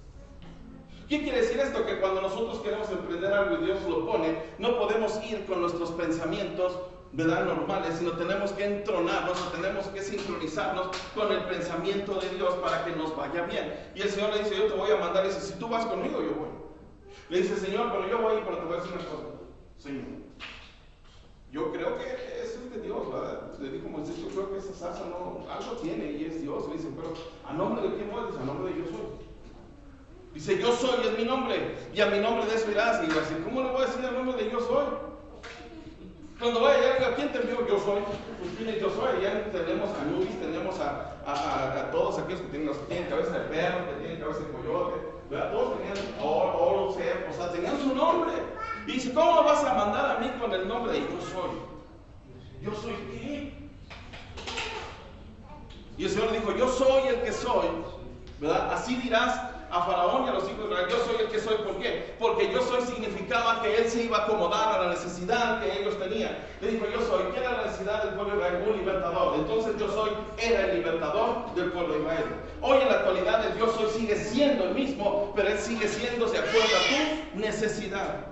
¿Qué quiere decir esto? Que cuando nosotros queremos emprender algo y Dios lo pone, no podemos ir con nuestros pensamientos ¿verdad?, normales, sino tenemos que entronarnos, o tenemos que sincronizarnos con el pensamiento de Dios para que nos vaya bien. Y el Señor le dice, yo te voy a mandar, y dice, si tú vas conmigo, yo voy. Le dice, Señor, pero yo voy, pero te voy a decir una cosa. Señor, yo creo que eso es de Dios, ¿verdad? Le dijo Moisés, yo creo que esa zarza no, algo tiene y es Dios. Le dice, pero ¿a nombre de quién voy? Dice, a nombre de yo soy. Dice, yo soy es mi nombre, y a mi nombre de eso irás. Y va a decir, ¿cómo le voy a decir el nombre de yo soy? Cuando vaya allá, ¿quién te envió? Yo soy. Pues tiene yo soy. Ya tenemos a Nubis, tenemos a todos aquellos que tienen cabeza de perro, que tienen cabeza de coyote, ¿verdad? Todos tenían oro, o sea, tenían su nombre. Y dice, ¿cómo me vas a mandar a mí con el nombre de yo soy? ¿Yo soy qué? Y el Señor dijo, yo soy el que soy, ¿verdad? Así dirás a Faraón y a los hijos de Israel, yo soy el que soy. ¿Por qué? Porque yo soy significaba que él se iba a acomodar a la necesidad que ellos tenían. Le dijo, yo soy. ¿Qué era la necesidad del pueblo de Israel? Un libertador. Entonces yo soy era el libertador del pueblo de Israel. Hoy en la actualidad el yo soy sigue siendo el mismo, pero él sigue siendo de acuerdo a tu necesidad.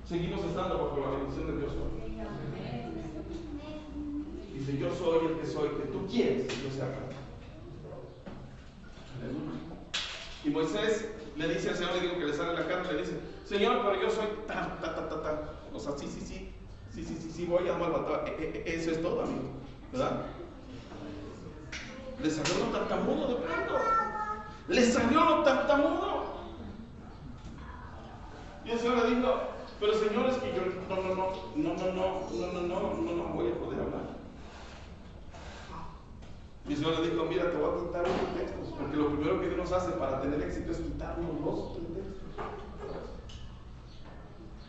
Seguimos estando bajo la bendición de Dios hoy. Dice, yo soy el que soy, que tú quieres que yo sea para ti. Aleluya. Y Moisés le dice al Señor, le digo que le sale la carta, le dice, Señor, pero yo soy o sea, sí, voy a malvatar. Eso es todo, amigo, ¿verdad? Le salió lo tartamudo de pronto. Le salió lo tartamudo. Y el Señor le dijo, pero Señor, es que yo no voy a poder hablar. Y el Señor le dijo, mira, te voy a quitar los pretextos, porque lo primero que Dios nos hace para tener éxito es quitarnos los pretextos.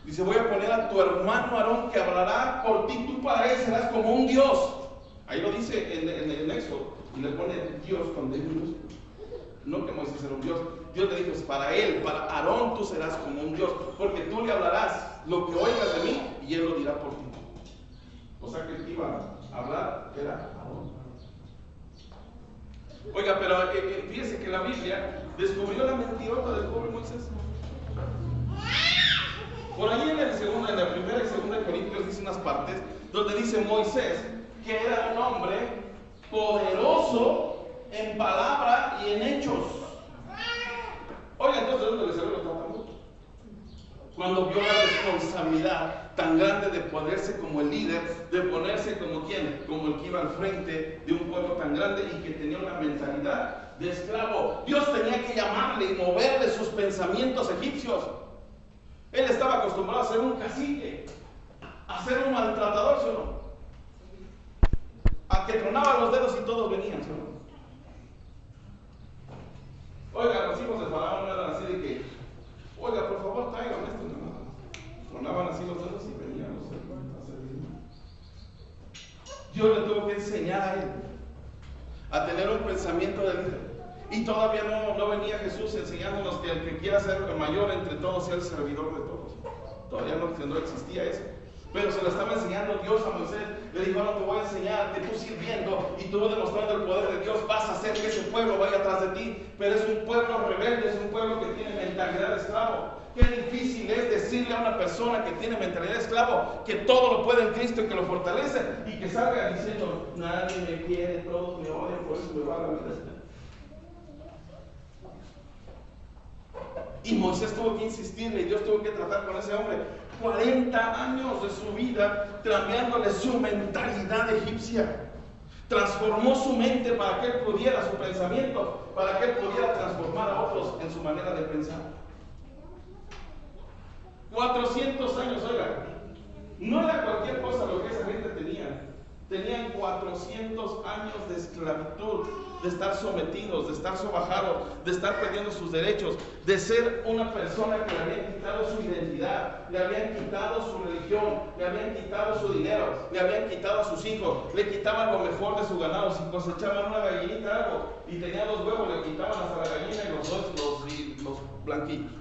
Dice, voy a poner a tu hermano Aarón que hablará por ti, tú para él serás como un Dios. Ahí lo dice en Éxodo, y le pone Dios con D. No que Moisés era un Dios. Dios le dijo, para él, para Aarón tú serás como un Dios, porque tú le hablarás lo que oigas de mí y él lo dirá por ti. O sea que el que iba a hablar era Aarón. Oiga, pero fíjese que la Biblia descubrió la mentirota del pobre Moisés. Por ahí en la primera y segunda de Corintios dice unas partes donde dice Moisés que era un hombre poderoso en palabra y en hechos. Oiga, entonces, ¿de dónde le salió los tartamudos? Cuando vio la responsabilidad tan grande de ponerse como el líder, de ponerse como ¿quién? Como el que iba al frente de un pueblo tan grande y que tenía una mentalidad de esclavo. Dios tenía que llamarle y moverle sus pensamientos egipcios. Él estaba acostumbrado a ser un cacique, a ser un maltratador, ¿sí o no? A que tronaba los dedos y todos venían, ¿sí o no? Oiga, los hijos de Faraón no eran así de que, oiga, por favor, traigan esto. No, tronaban así los dedos y venían los a servir. Dios le tuvo que enseñar a él a tener un pensamiento de líder. Y todavía no venía Jesús enseñándonos que el que quiera ser mayor entre todos sea el servidor de todos. Todavía no existía eso. Pero se lo estaba enseñando Dios a Moisés. Le dijo, no te voy a enseñar que tú sirviendo y tú demostrando el poder de Dios vas a hacer que ese pueblo vaya atrás de ti. Pero es un pueblo rebelde, es un pueblo que tiene mentalidad de esclavo. Qué difícil es decirle a una persona que tiene mentalidad de esclavo que todo lo puede en Cristo y que lo fortalece, y que salga diciendo, nadie me quiere, todos me odian, por eso me va a la vida. Y Moisés tuvo que insistirle y Dios tuvo que tratar con ese hombre 40 años de su vida, cambiándole su mentalidad egipcia. Transformó su mente para que él pudiera, su pensamiento, para que él pudiera transformar a otros en su manera de pensar. 400 años, oiga, no era cualquier cosa lo que esa gente tenía. Tenían 400 años de esclavitud, de estar sometidos, de estar sobajados, de estar perdiendo sus derechos, de ser una persona que le habían quitado su identidad, le habían quitado su religión, le habían quitado su dinero, le habían quitado a sus hijos, le quitaban lo mejor de su ganado. Si cosechaban una gallinita algo y tenía 2 huevos, le quitaban hasta la gallina y los blanquitos.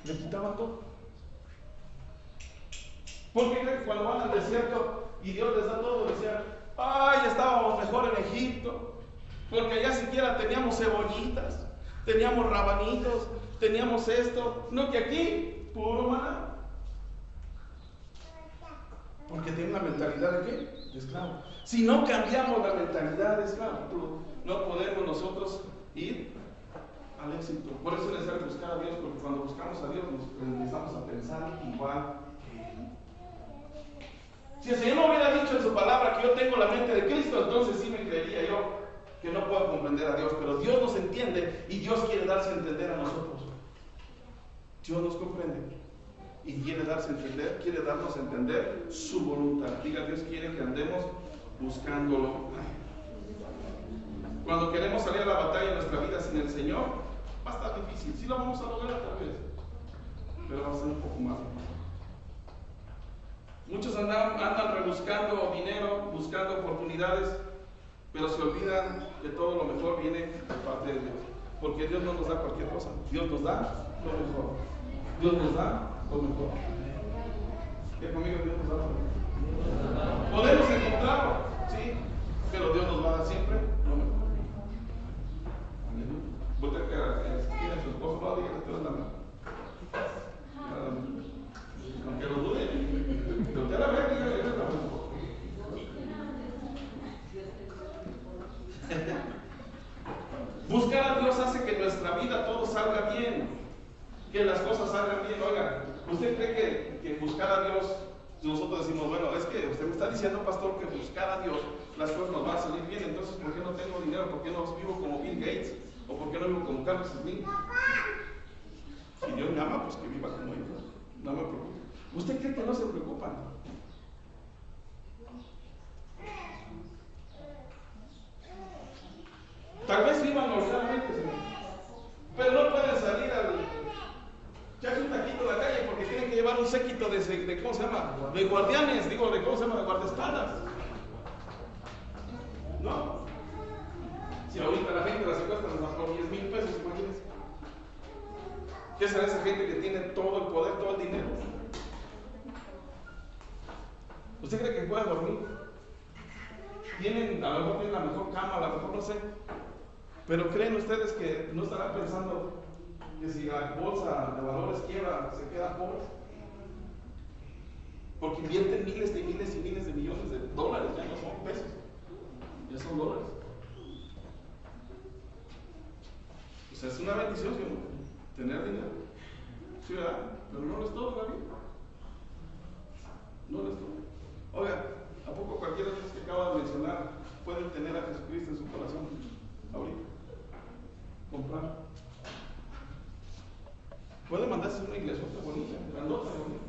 Le quitaban todo. ¿Por qué creen que cuando van al desierto y Dios les da todo, decían, ay, estábamos mejor en Egipto? Porque allá siquiera teníamos cebollitas, teníamos rabanitos, teníamos esto. No, que aquí, puro maná. Porque tiene una mentalidad de ¿qué? De esclavo. Si no cambiamos la mentalidad de esclavo, no podemos nosotros ir al éxito. Por eso es necesario buscar a Dios, porque cuando buscamos a Dios nos empezamos a pensar igual que Él. Si el Señor no hubiera dicho en su palabra que yo tengo la mente de Cristo, entonces sí me creería yo que no puedo comprender a Dios. Pero Dios nos entiende y Dios quiere darse a entender a nosotros. Dios nos comprende y quiere darnos a entender su voluntad. Diga, Dios quiere que andemos buscándolo. Cuando queremos salir a la batalla en nuestra vida sin el Señor, va a estar difícil. Sí lo vamos a lograr tal vez, pero va a ser un poco más difícil. Muchos andan rebuscando dinero, buscando oportunidades, pero se olvidan que todo lo mejor viene de parte de Dios. Porque Dios no nos da cualquier cosa. Dios nos da lo mejor. Dios nos da lo mejor. ¿Qué conmigo Dios nos da lo mejor? Podemos encontrarlo, sí, pero Dios nos va a dar siempre lo mejor. Usted que tiene su esposo, no diga que usted es la mejor. Aunque lo dude, pero usted la ve y yo le digo la mejor. Buscar a Dios hace que nuestra vida todo salga bien, que las cosas salgan bien. Oiga, ¿usted cree que buscar a Dios, nosotros decimos, bueno, es que usted me está diciendo, pastor, que buscar a Dios las cosas nos van a salir bien, entonces ¿por qué no tengo dinero? ¿Por qué no vivo como Bill Gates? ¿O por qué no vivo como Carlos Slim? Si Dios me ama, pues que viva como él. No me preocupe. ¿Usted cree que no se preocupan? Tal vez vivan holgadamente, pero no pueden salir al echarse un taquito en la calle porque tienen que llevar un séquito de ¿cómo se llama? De guardianes, digo, de ¿cómo se llama? De guardaespaldas. ¿No? Si ahorita la gente las secuestran más por 10,000 pesos, imagínense. ¿Qué será esa gente que tiene todo el poder, todo el dinero? ¿Usted cree que puede dormir? A lo mejor tienen la mejor cama, a lo mejor no sé. Pero ¿creen ustedes que no estarán pensando que si la bolsa de valores quiebra, se quedan pobres? Porque invierten miles y miles y miles de millones de dólares, ya no son pesos, ya son dólares. O sea, es una bendición, ¿sí, no? Tener dinero, sí, ¿verdad? Pero no lo es todo la vida. No lo es todo. Oiga, ¿a poco cualquiera de los que acaba de mencionar pueden tener a Jesucristo en su corazón ahorita? Comprar. Puede mandarse una iglesia bonita, grandota, bonita,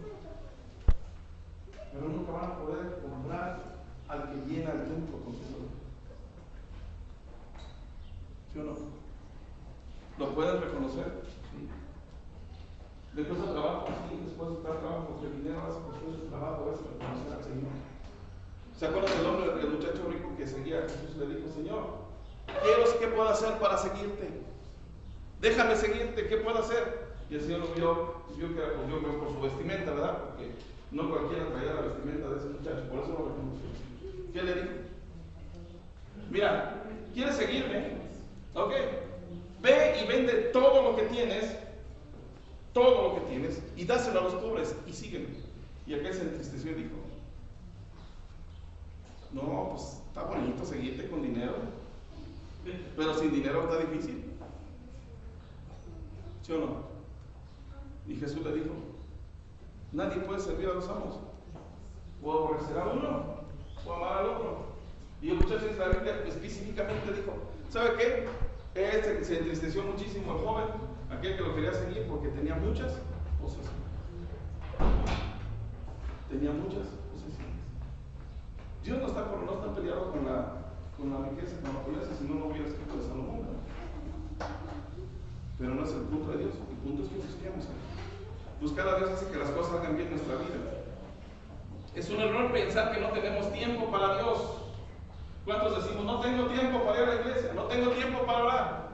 pero nunca van a poder comprar al que llena el templo con tesoro. ¿Sí o no? ¿Lo pueden reconocer? Sí. Después del trabajo, sí, después del trabajo, porque el dinero hace después del trabajo, es reconocer al Señor. ¿Se acuerdan del hombre, del muchacho rico que seguía a Jesús? Le dijo, Señor, ¿qué puedo hacer para seguirte? Déjame seguirte, ¿qué puedo hacer? Y el Señor lo vio que era por su vestimenta, ¿verdad? Porque no cualquiera traía la vestimenta de ese muchacho, por eso lo reconoció. ¿Qué le dijo? Mira, ¿quieres seguirme? Ok, ve y vende todo lo que tienes, y dáselo a los pobres y sígueme. Y aquel se entristeció y dijo, no, pues está bonito seguirte con dinero, pero sin dinero está difícil. ¿Sí o no? Y Jesús le dijo, nadie puede servir a dos amos, o aborrecer a uno o amar al otro. Y el muchacho en la Biblia específicamente dijo, ¿sabe qué? Se entristeció muchísimo el joven, aquel que lo quería seguir, porque tenía muchas posesiones. Dios no está peleado con la riqueza, con la pobreza, si no hubiera escrito de Salomón. Pero no es el punto de Dios, el punto es que busquemos. Buscar a Dios hace que las cosas salgan bien en nuestra vida. Es un error pensar que no tenemos tiempo para Dios. ¿Cuántos decimos, no tengo tiempo para ir a la iglesia, no tengo tiempo para orar?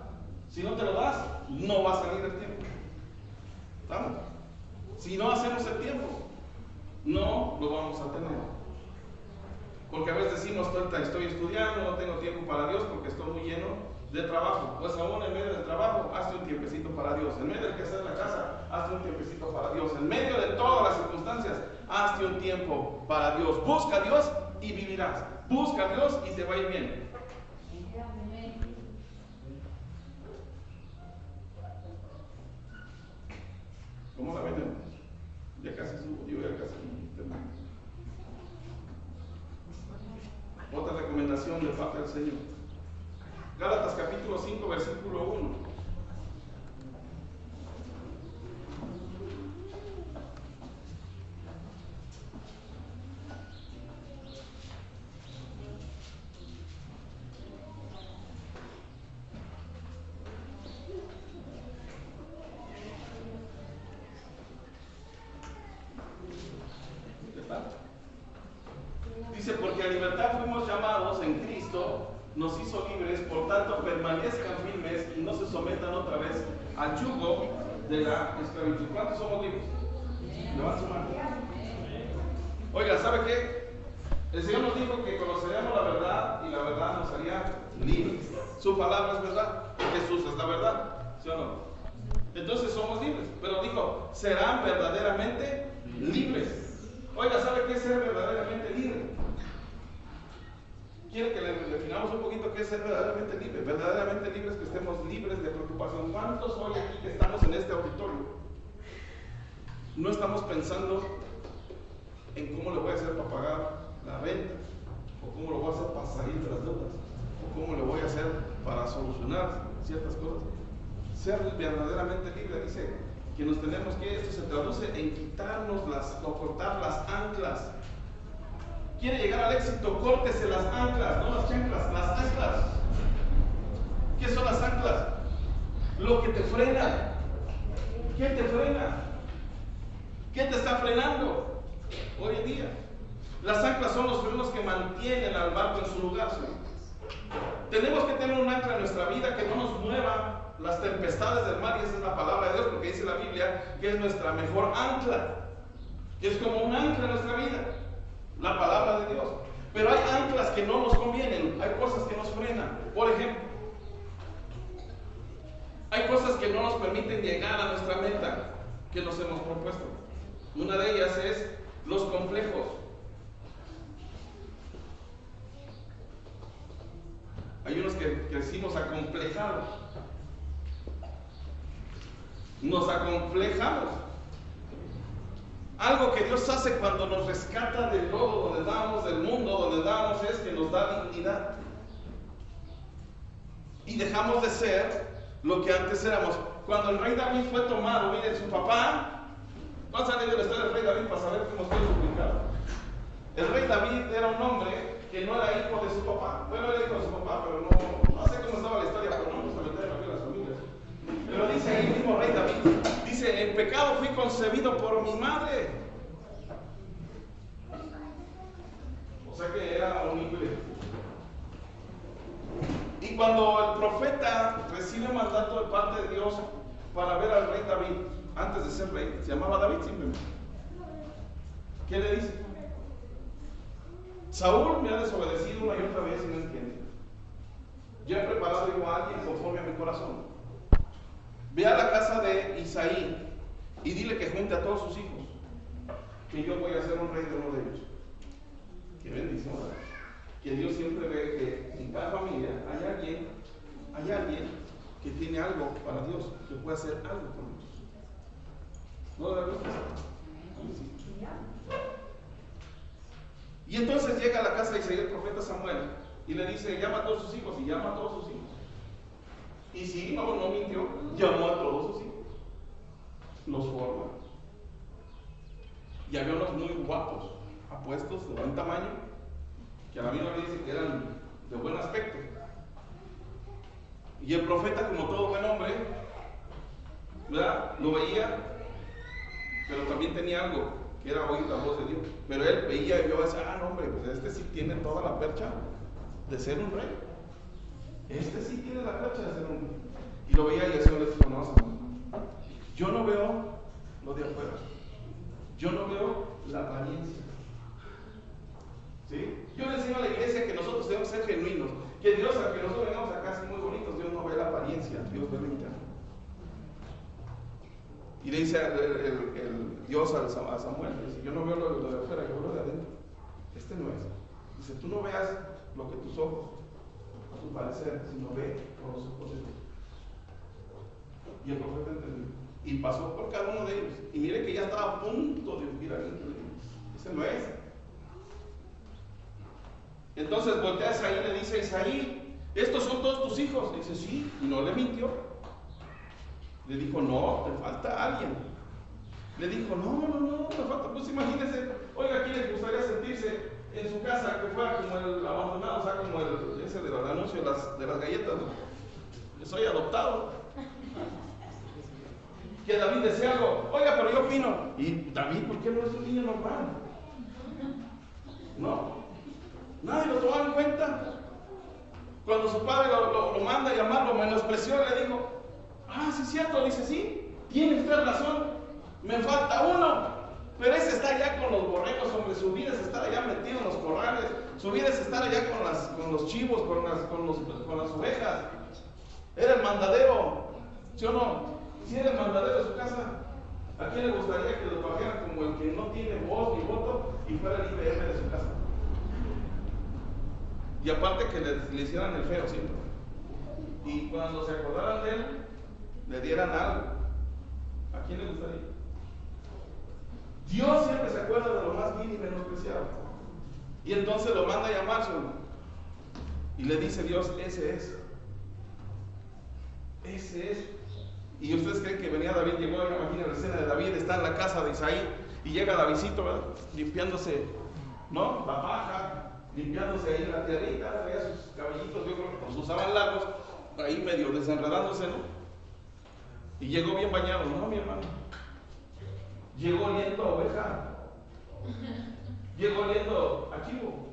Si no te lo das, no va a salir el tiempo. ¿Estamos? Si no hacemos el tiempo, no lo vamos a tener. Porque a veces decimos, estoy estudiando, no tengo tiempo para Dios porque estoy muy lleno de trabajo. Pues aún en medio del trabajo, hazte un tiempecito para Dios. En medio del que hacer en la casa, hazte un tiempecito para Dios. En medio de todas las circunstancias, hazte un tiempo para Dios. Busca a Dios y vivirás. Busca a Dios y te va a ir bien. ¿Cómo la ven? Ya casi subo, yo ya casi termino. Otra recomendación de parte del Señor. Gálatas capítulo 5, versículo 1. Dice, porque a libertad fuimos llamados en Cristo, nos hizo libres, por tanto permanezcan firmes y no se sometan otra vez al yugo de la esclavitud. ¿Cuántos somos libres? Levanta su mano. Oiga, ¿sabe qué? El Señor nos dijo que conoceríamos la verdad y la verdad nos haría libres. Su palabra es verdad, Jesús es la verdad, ¿sí o no? Entonces somos libres, pero dijo, serán verdaderamente libres. Oiga, ¿sabe qué es ser verdaderamente libre? Quiere que le definamos un poquito qué es ser verdaderamente libre. Verdaderamente libres, que estemos libres de preocupación. ¿Cuántos hoy aquí que estamos en este auditorio no estamos pensando en cómo le voy a hacer para pagar la renta? ¿O cómo lo voy a hacer para salir de las deudas? ¿O cómo le voy a hacer para solucionar ciertas cosas? Ser verdaderamente libre dice que nos tenemos que, esto se traduce en quitarnos o cortar las anclas. Quiere llegar al éxito, córtese las anclas, no las chanclas, las anclas. ¿Qué son las anclas? Lo que te frena. ¿Qué te frena? ¿Qué te está frenando hoy en día? Las anclas son los frenos que mantienen al barco en su lugar, ¿sí? Tenemos que tener un ancla en nuestra vida que no nos mueva las tempestades del mar, y esa es la palabra de Dios, porque dice la Biblia que es nuestra mejor ancla, que es como un ancla en nuestra vida, la palabra de Dios. Pero hay anclas que no nos convienen, hay cosas que nos frenan. Por ejemplo, hay cosas que no nos permiten llegar a nuestra meta que nos hemos propuesto. Una de ellas es los complejos. Hay unos que crecimos acomplejados. Nos acomplejamos. Algo que Dios hace cuando nos rescata del lodo donde estábamos, del mundo donde estábamos, es que nos da dignidad. Y dejamos de ser lo que antes éramos. Cuando el rey David fue tomado, miren, su papá, ¿cuántos han leído la historia del rey David para saber cómo estoy suplicado? El rey David era un hombre que no era hijo de su papá. Bueno, era hijo de su papá, pero no sé cómo estaba la historia, pero no nos meter en las familias. Pero dice ahí el mismo rey David, dice, en pecado fui concebido por mi madre. O sea que era un hijo. Y cuando el profeta recibe mandato de parte de Dios para ver al rey David, antes de ser rey, se llamaba David simplemente. ¿Qué le dice? Saúl me ha desobedecido una y otra vez y no entiende. Yo he preparado yo a alguien conforme a mi corazón. Ve a la casa de Isaí y dile que junte a todos sus hijos, que yo voy a ser un rey de uno de ellos. Qué bendición, ¿verdad? Que Dios siempre ve que en cada familia hay alguien que tiene algo para Dios, que puede hacer algo por Dios. ¿No lo vemos? Y entonces llega a la casa de Isaí el profeta Samuel y le dice, llama a todos sus hijos, y llama a todos sus hijos. Y si no mintió, llamó a todos sus hijos. Los forma. Y había unos muy guapos, apuestos, de buen tamaño, que a la Biblia dice que eran de buen aspecto. Y el profeta, como todo buen hombre, ¿verdad?, lo veía, pero también tenía algo, que era oír la voz de Dios. Pero él veía y yo decía, no, hombre, pues este sí tiene toda la percha de ser un rey. Este sí tiene la percha de ser un rey. Y lo veía y el Señor le dijo, no, Samuel, yo no veo lo de afuera. Yo no veo la apariencia. ¿Sí? Yo le enseño a la iglesia que nosotros debemos ser genuinos. Que Dios, aunque nosotros vengamos acá así muy bonitos, Dios no ve la apariencia, Dios ve lo interno. Y le dice el Dios a Samuel, dice, yo no veo lo de afuera, yo veo lo de adentro. Este no es. Dice, tú no veas lo que tus ojos, a tu parecer, sino ve por los ojos de Dios. Y el profeta entendió. Y pasó por cada uno de ellos. Y mire que ya estaba a punto de ungir a alguien. Ese no es. Entonces voltea a Isaí y le dice, Isaí, ¿estos son todos tus hijos? Dice, sí. Y no le mintió. Le dijo, no, te falta alguien. Le dijo, no, me falta. Pues imagínense, oiga, ¿quién les gustaría sentirse en su casa que fuera como el abandonado, o sea, como ese del anuncio de las galletas? Yo soy adoptado. Que David decía algo, oiga, pero yo opino. Y David, ¿por qué no es un niño normal? No, nadie lo tomaba en cuenta. Cuando su padre lo manda a llamar, lo menospreció, le dijo, sí, es cierto. Dice, sí, tiene usted razón, me falta uno, pero ese está allá con los borregos, hombre. Su vida es estar allá metido en los corrales, su vida es estar allá con los chivos, con las ovejas. Era el mandadero, ¿sí o no? Si era el mandadero de su casa, ¿a quién le gustaría que lo trabajaran como el que no tiene voz ni voto y fuera el IBM de su casa? Y aparte que le hicieran el feo siempre. Y cuando se acordaran de él, le dieran algo. ¿A quién le gustaría? Dios siempre se acuerda de lo más vil y menospreciado. Y entonces lo manda a llamar, y le dice Dios, ese es. Y ustedes creen que venía David, llegó, imaginen la escena de David, está en la casa de Isaí, y llega Davidcito, ¿verdad? Limpiándose, ¿no? La paja, limpiándose ahí en la tierrita, traía sus cabellitos, yo creo que los usaban largos, ahí medio desenredándose, ¿no? Y llegó bien bañado, ¿no, mi hermano? Llegó oliendo a oveja, llegó oliendo a chivo,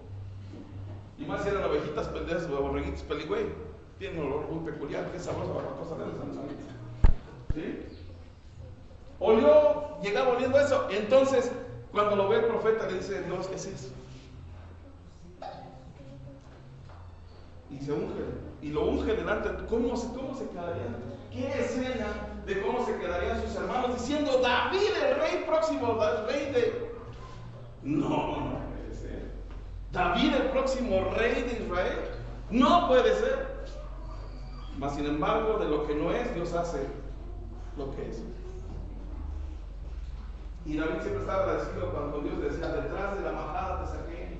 y más eran ovejitas pendejas o borreguitos peligüey, tiene un olor muy peculiar, qué sabrosa la patosa de la Santa. ¿Sí? Olió, llegaba oliendo eso. Entonces, cuando lo ve el profeta, le dice Dios, es eso. Y se unge, y lo unge delante. ¿Cómo se quedarían? ¿Qué escena de cómo se quedarían sus hermanos diciendo, David, el rey próximo, el rey de... No puede ser. David, el próximo rey de Israel. No puede ser. Mas sin embargo, de lo que no es, Dios hace lo que es. Y David siempre estaba agradecido cuando Dios decía, detrás de la majada te saqué,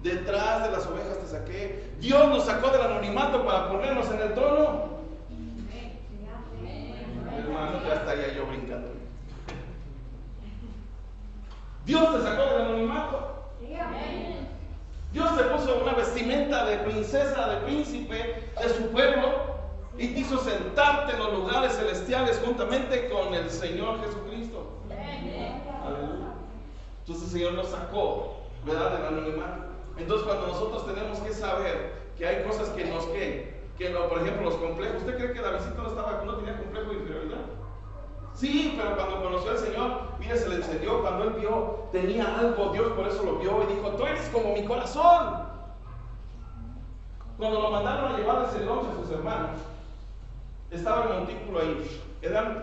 detrás de las ovejas te saqué. Dios nos sacó del anonimato para ponernos en el trono. Hermano, ya estaría yo brincando. Dios te sacó del anonimato. Dios te puso una vestimenta de princesa, de príncipe de su pueblo, y te hizo sentarte en los lugares celestiales juntamente con el Señor Jesucristo. Aleluya. Entonces el Señor nos sacó, ¿verdad?, del anonimato. Entonces cuando nosotros tenemos que saber que hay cosas que nos por ejemplo los complejos. ¿Usted cree que Davidcito no tenía complejo de inferioridad? Sí, pero cuando conoció al Señor, mire, se le encendió. Cuando él vio, tenía algo, Dios por eso lo vio y dijo, tú eres como mi corazón. Cuando lo mandaron a llevar ese lonche a sus hermanos, estaba el montículo ahí.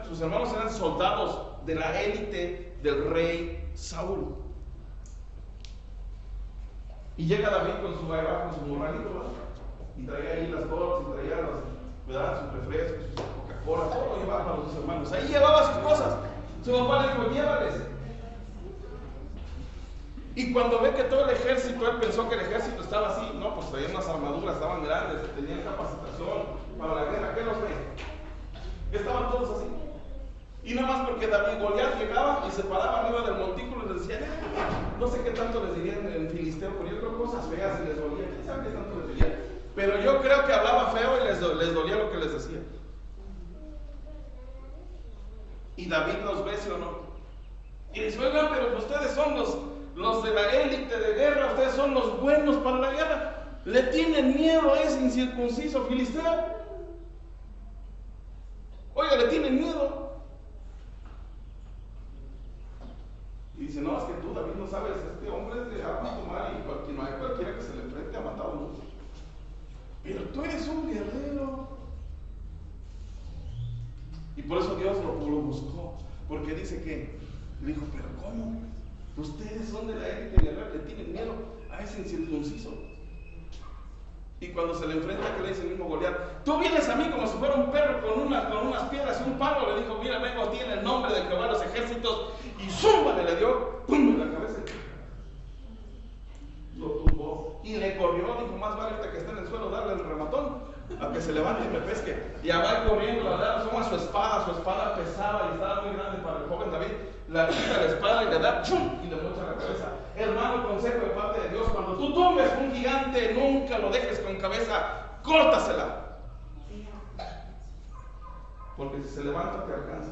Sus hermanos eran soldados de la élite del rey Saúl. Y llega David con su morralito, ¿verdad? Y traía ahí las cosas, y traía ¿verdad?, sus refrescos, sus Coca-Cola, todo lo llevaba para sus hermanos. Ahí llevaba sus cosas. Su papá le dijo, llévales. Y cuando ve que todo el ejército, él pensó que el ejército estaba así, no, pues traían unas armaduras, estaban grandes, tenían capacitación para la guerra. ¿Qué los ve? Estaban todos así. Y nada más porque Goliat llegaba y se paraba arriba del montículo y les decía, no sé qué tanto les dirían en filisteo, pero yo creo cosas feas y les dolía. ¿Quién sabe qué tanto les diría? Pero yo creo que hablaba feo y les dolía lo que les decía. Y David los ve, ¿sí o no? Y dice, oigan, pero ustedes son los de la élite de guerra, ustedes son los buenos para la guerra. ¿Le tienen miedo a ese incircunciso filisteo? Oiga, ¿le tienen miedo? Y dice, no, es que tú, David, no sabes, este hombre es de armas tomar y cualquiera que se le enfrente ha matado mucho. Pero tú eres un guerrero. Y por eso Dios lo buscó. porque dice que, le dijo, pero ¿cómo? Ustedes son de la élite guerrera, le tienen miedo a ese incircunciso. Y cuando se le enfrenta, que le dice el mismo Goliat, tú vienes a mí como si fuera un perro con unas piedras y un palo. Le dijo, mira, vengo a ti en el nombre de Jehová de los ejércitos, y zúmbale, le dio, pum, en la cabeza. Lo tumbó y le corrió. Dijo, más vale que esté en el suelo darle el rematón a que se levante y me pesque. Y ya va corriendo, la verdad, toma su espada pesaba y estaba muy grande para el joven David. La quita la espada y le da ¡chum! Y le mocha la cabeza. Hermano, consejo de parte de Dios: cuando tú tumbes un gigante, nunca lo dejes con cabeza, córtasela, porque si se levanta te alcanza.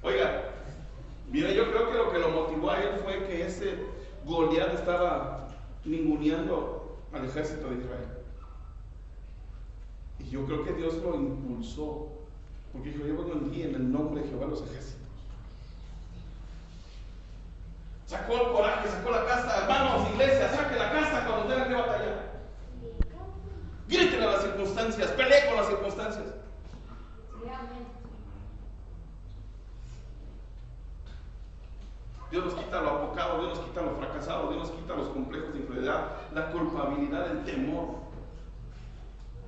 Oiga, mira, yo creo que lo que lo motivó a él fue que ese Goliat estaba ninguneando al ejército de Israel. Y yo creo que Dios lo impulsó, porque dijo, yo vengo en ti en el nombre de Jehová de los ejércitos. Sacó el coraje, sacó la casta. Hermanos, iglesia, saque la casta cuando tengan que batallar. Griten a las circunstancias, pelee con las circunstancias. Dios nos quita lo apocado, Dios nos quita lo fracasado, Dios nos quita los complejos de inferioridad, la culpabilidad, el temor.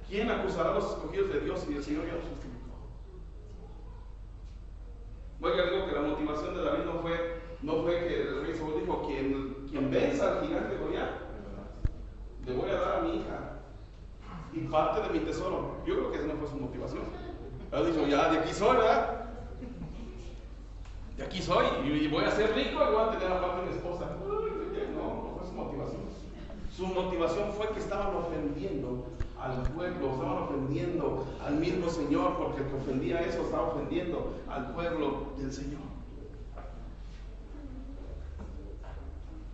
¿Quién acusará a los escogidos de Dios si el Señor ya los justificó? Oiga, digo que la motivación de David no fue que el rey Saúl dijo, quien venza al gigante Goliat, le voy a dar a mi hija y parte de mi tesoro. Yo creo que esa no fue su motivación. Él dijo, ya de aquí soy, ¿verdad? De aquí soy, y voy a ser rico y voy a tener aparte a mi esposa. No fue su motivación. Su motivación fue que estaban ofendiendo al pueblo, estaban ofendiendo al mismo Señor, porque el que ofendía a eso estaba ofendiendo al pueblo del Señor.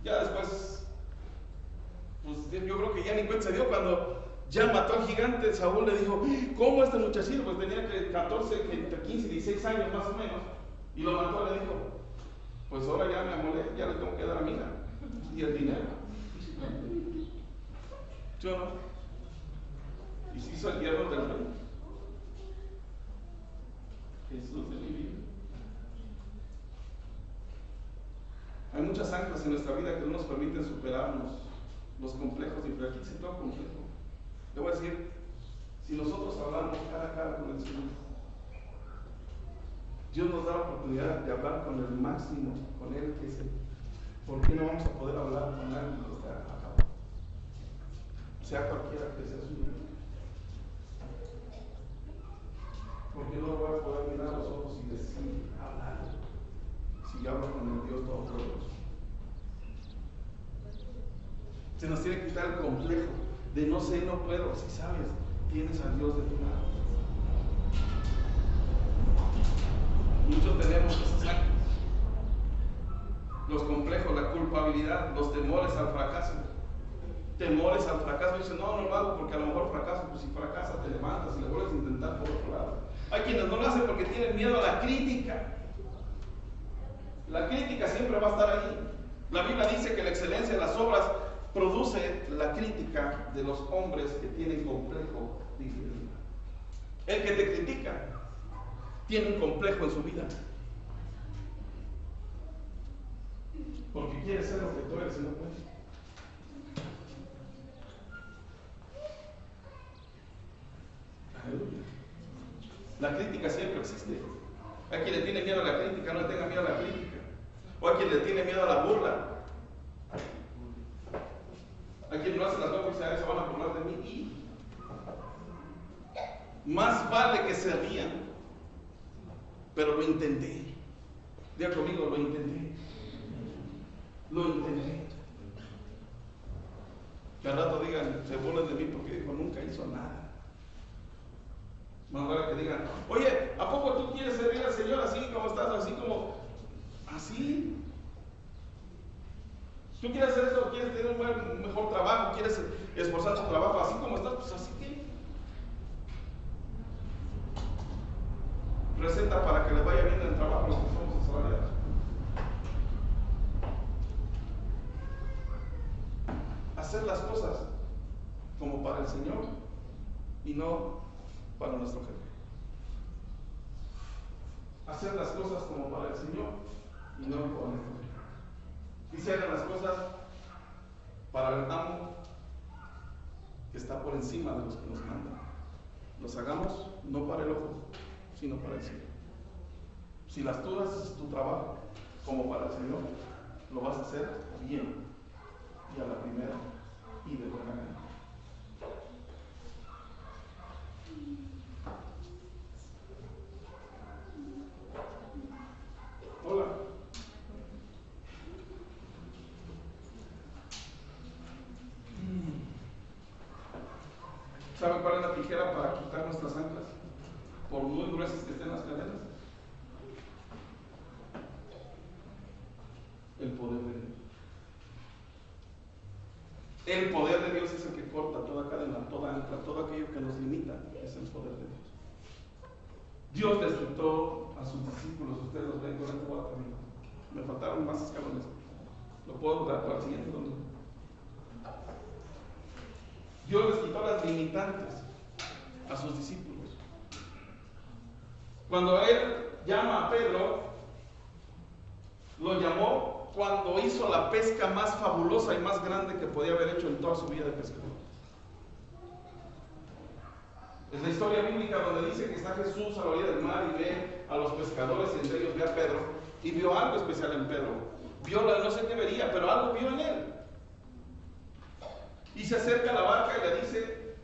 Ya después, pues yo creo que ya ni cuenta se dio cuando ya mató al gigante. Saúl le dijo, ¿cómo este muchachito? Pues tenía que 14, entre 15 y 16 años más o menos, y lo mató. Le dijo, pues ahora ya me amolé, ya le tengo que dar a mi hija y el dinero. ¿Sí o no? Y se hizo el hierro del rey. Jesús de mi vida. Hay muchas anclas en nuestra vida que no nos permiten superarnos los complejos de inferioridad. Aquí se todo complejo. Le voy a decir, si nosotros hablamos cara a cara con el Señor, Dios nos da la oportunidad de hablar con el máximo, con Él que es Él. ¿Por qué no vamos a poder hablar con alguien que está acá? Sea cualquiera que sea su vida. ¿Por qué no voy a poder mirar a los ojos y decir, hablar? Si yo hablo con el Dios Todopoderoso. Se nos tiene que quitar el complejo de no sé, no puedo. Si sabes, tienes a Dios de tu lado. Muchos tenemos esos años. Los complejos, la culpabilidad, los temores al fracaso. Temores al fracaso. Dicen, no lo hago porque a lo mejor fracaso. Pues si fracasas, te levantas y le vuelves a intentar por otro lado. Hay quienes no lo hacen porque tienen miedo a la crítica. La crítica siempre va a estar ahí. La Biblia dice que la excelencia de las obras produce la crítica de los hombres que tienen complejo de inferioridad. El que te critica tiene un complejo en su vida, porque quiere ser lo que tú eres y no puedes. Aleluya. La crítica siempre existe. Hay quien le tiene miedo a la crítica, no le tenga miedo a la crítica. O hay quien le tiene miedo a la burla. Hay quien no hace las cosas y se van a burlar de mí. Y más vale que se rían. Pero lo intenté. Diga conmigo, lo intenté. Lo intenté. Que al rato digan, se burlen de mí porque dijo, nunca hizo nada. Más vale que digan, oye, ¿a poco tú quieres servir al Señor así como estás? Así como, así. ¿Tú quieres hacer esto? ¿Quieres tener un mejor trabajo? ¿Quieres esforzar tu trabajo así como estás? Pues así que. Receta para que les vaya bien en el trabajo a los que somos asalariados. Hacer las cosas como para el Señor y no para nuestro jefe. Hacer las cosas como para el Señor y no para nuestro jefe. Dice, hagan las cosas para el amo que está por encima de los que nos mandan. Los hagamos no para el ojo, sino para el Señor. Si las tú haces tu trabajo como para el Señor, lo vas a hacer bien y a la primera y de buena gana. Hola. ¿Sabe cuál es la tijera para quitar nuestras anclas? Por muy gruesas que estén las cadenas. El poder de Dios. El poder de Dios es el que corta toda cadena, toda ancla, todo aquello que nos limita. Es el poder de Dios. Dios les quitó a sus discípulos, ustedes los ven con el cuarto camino. Me faltaron más escalones. Lo puedo dar para el siguiente domingo. Dios les quitó las limitantes a sus discípulos. Cuando Él llama a Pedro, lo llamó cuando hizo la pesca más fabulosa y más grande que podía haber hecho en toda su vida de pescador. Es la historia bíblica donde dice que está Jesús a la orilla del mar y ve a los pescadores y entre ellos ve a Pedro y vio algo especial en Pedro. No sé qué vería, pero algo vio en él. Y se acerca a la barca y le dice,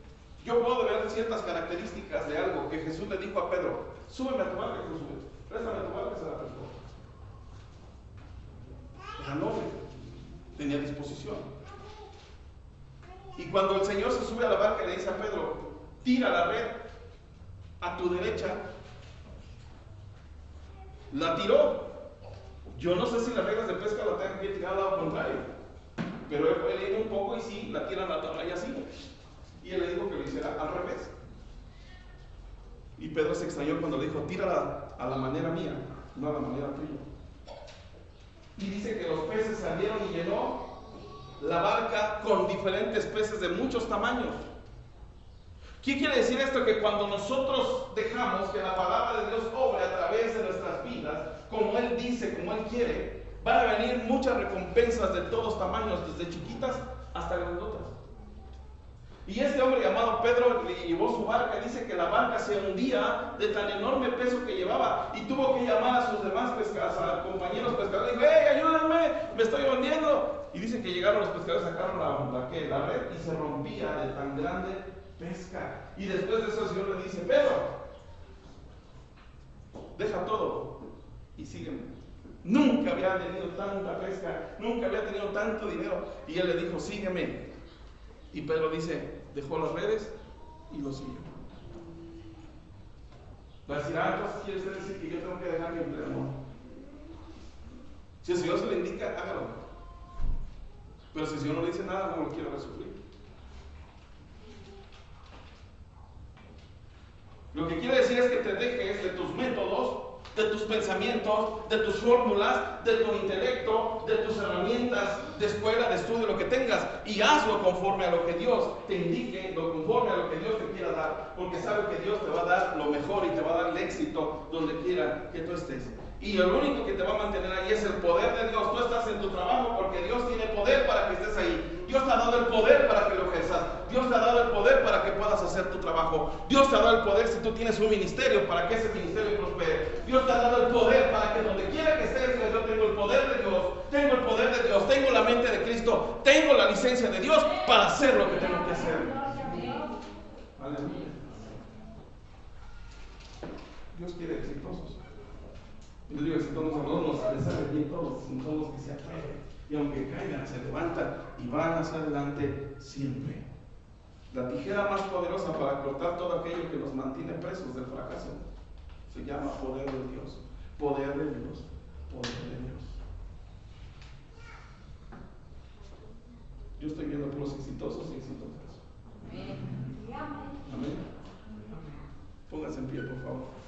yo puedo ver ciertas características de algo que Jesús le dijo a Pedro, súbeme a tu barca, y lo sube, préstame a tu barca, se la prestó. Era noble, tenía disposición. Y cuando el Señor se sube a la barca y le dice a Pedro, tira la red a tu derecha, la tiró. Yo no sé si las reglas de pesca la tengan que tirar al lado contrario, pero él leído un poco y sí, la tiran a la tabla y así. Y él le dijo que lo hiciera al revés. Y Pedro se extrañó cuando le dijo, tírala a la manera mía, no a la manera tuya. Y dice que los peces salieron y llenó la barca con diferentes peces de muchos tamaños. ¿Qué quiere decir esto? Que cuando nosotros dejamos que la palabra de Dios obre a través de nuestras vidas, como Él dice, como Él quiere, van a venir muchas recompensas de todos tamaños, desde chiquitas hasta grandotas. Y este hombre llamado Pedro le llevó su barca, dice que la barca se hundía de tan enorme peso que llevaba y tuvo que llamar a sus demás a compañeros pescadores y dijo, ¡hey, ayúdenme! ¡Me estoy hundiendo! Y dice que llegaron los pescadores, sacaron la red y se rompía de tan grande pesca. Y después de eso el Señor le dice, Pedro, deja todo y sígueme. Nunca había tenido tanta pesca, nunca había tenido tanto dinero. Y él le dijo, sígueme. Y Pedro dice, dejó las redes y lo siguió. Va a decir, entonces quiere usted decir que yo tengo que dejar mi empleo. No. Si el Señor se le indica, hágalo. Pero si el Señor no le dice nada, no lo quiero resufrir. Lo que quiere decir es que te dejes de tus métodos, de tus pensamientos, de tus fórmulas, de tu intelecto, de tus herramientas de escuela, de estudio, lo que tengas, y hazlo conforme a lo que Dios te indique, conforme a lo que Dios te quiera dar, porque sabe que Dios te va a dar lo mejor y te va a dar el éxito donde quiera que tú estés. Y lo único que te va a mantener ahí es el poder de Dios. Tú estás en tu trabajo porque Dios tiene poder para que estés ahí. Dios te ha dado el poder para que lo ejerzas. Dios te ha dado el poder para que puedas hacer tu trabajo. Dios te ha dado el poder si tú tienes un ministerio para que ese ministerio prospere. Dios te ha dado el poder para que donde quiera que estés, yo tengo el poder de Dios, tengo el poder de Dios, tengo la mente de Cristo, tengo la licencia de Dios para hacer lo que tengo que hacer. Aleluya. Dios quiere exitosos. Yo digo exitosos, no nos sale bien todos, son los que se atreven. Y aunque caigan, se levantan y van hacia adelante siempre. La tijera más poderosa para cortar todo aquello que nos mantiene presos del fracaso se llama poder de Dios. Poder de Dios. Poder de Dios. Yo estoy viendo puros exitosos y exitosas. Amén. Pónganse en pie, por favor.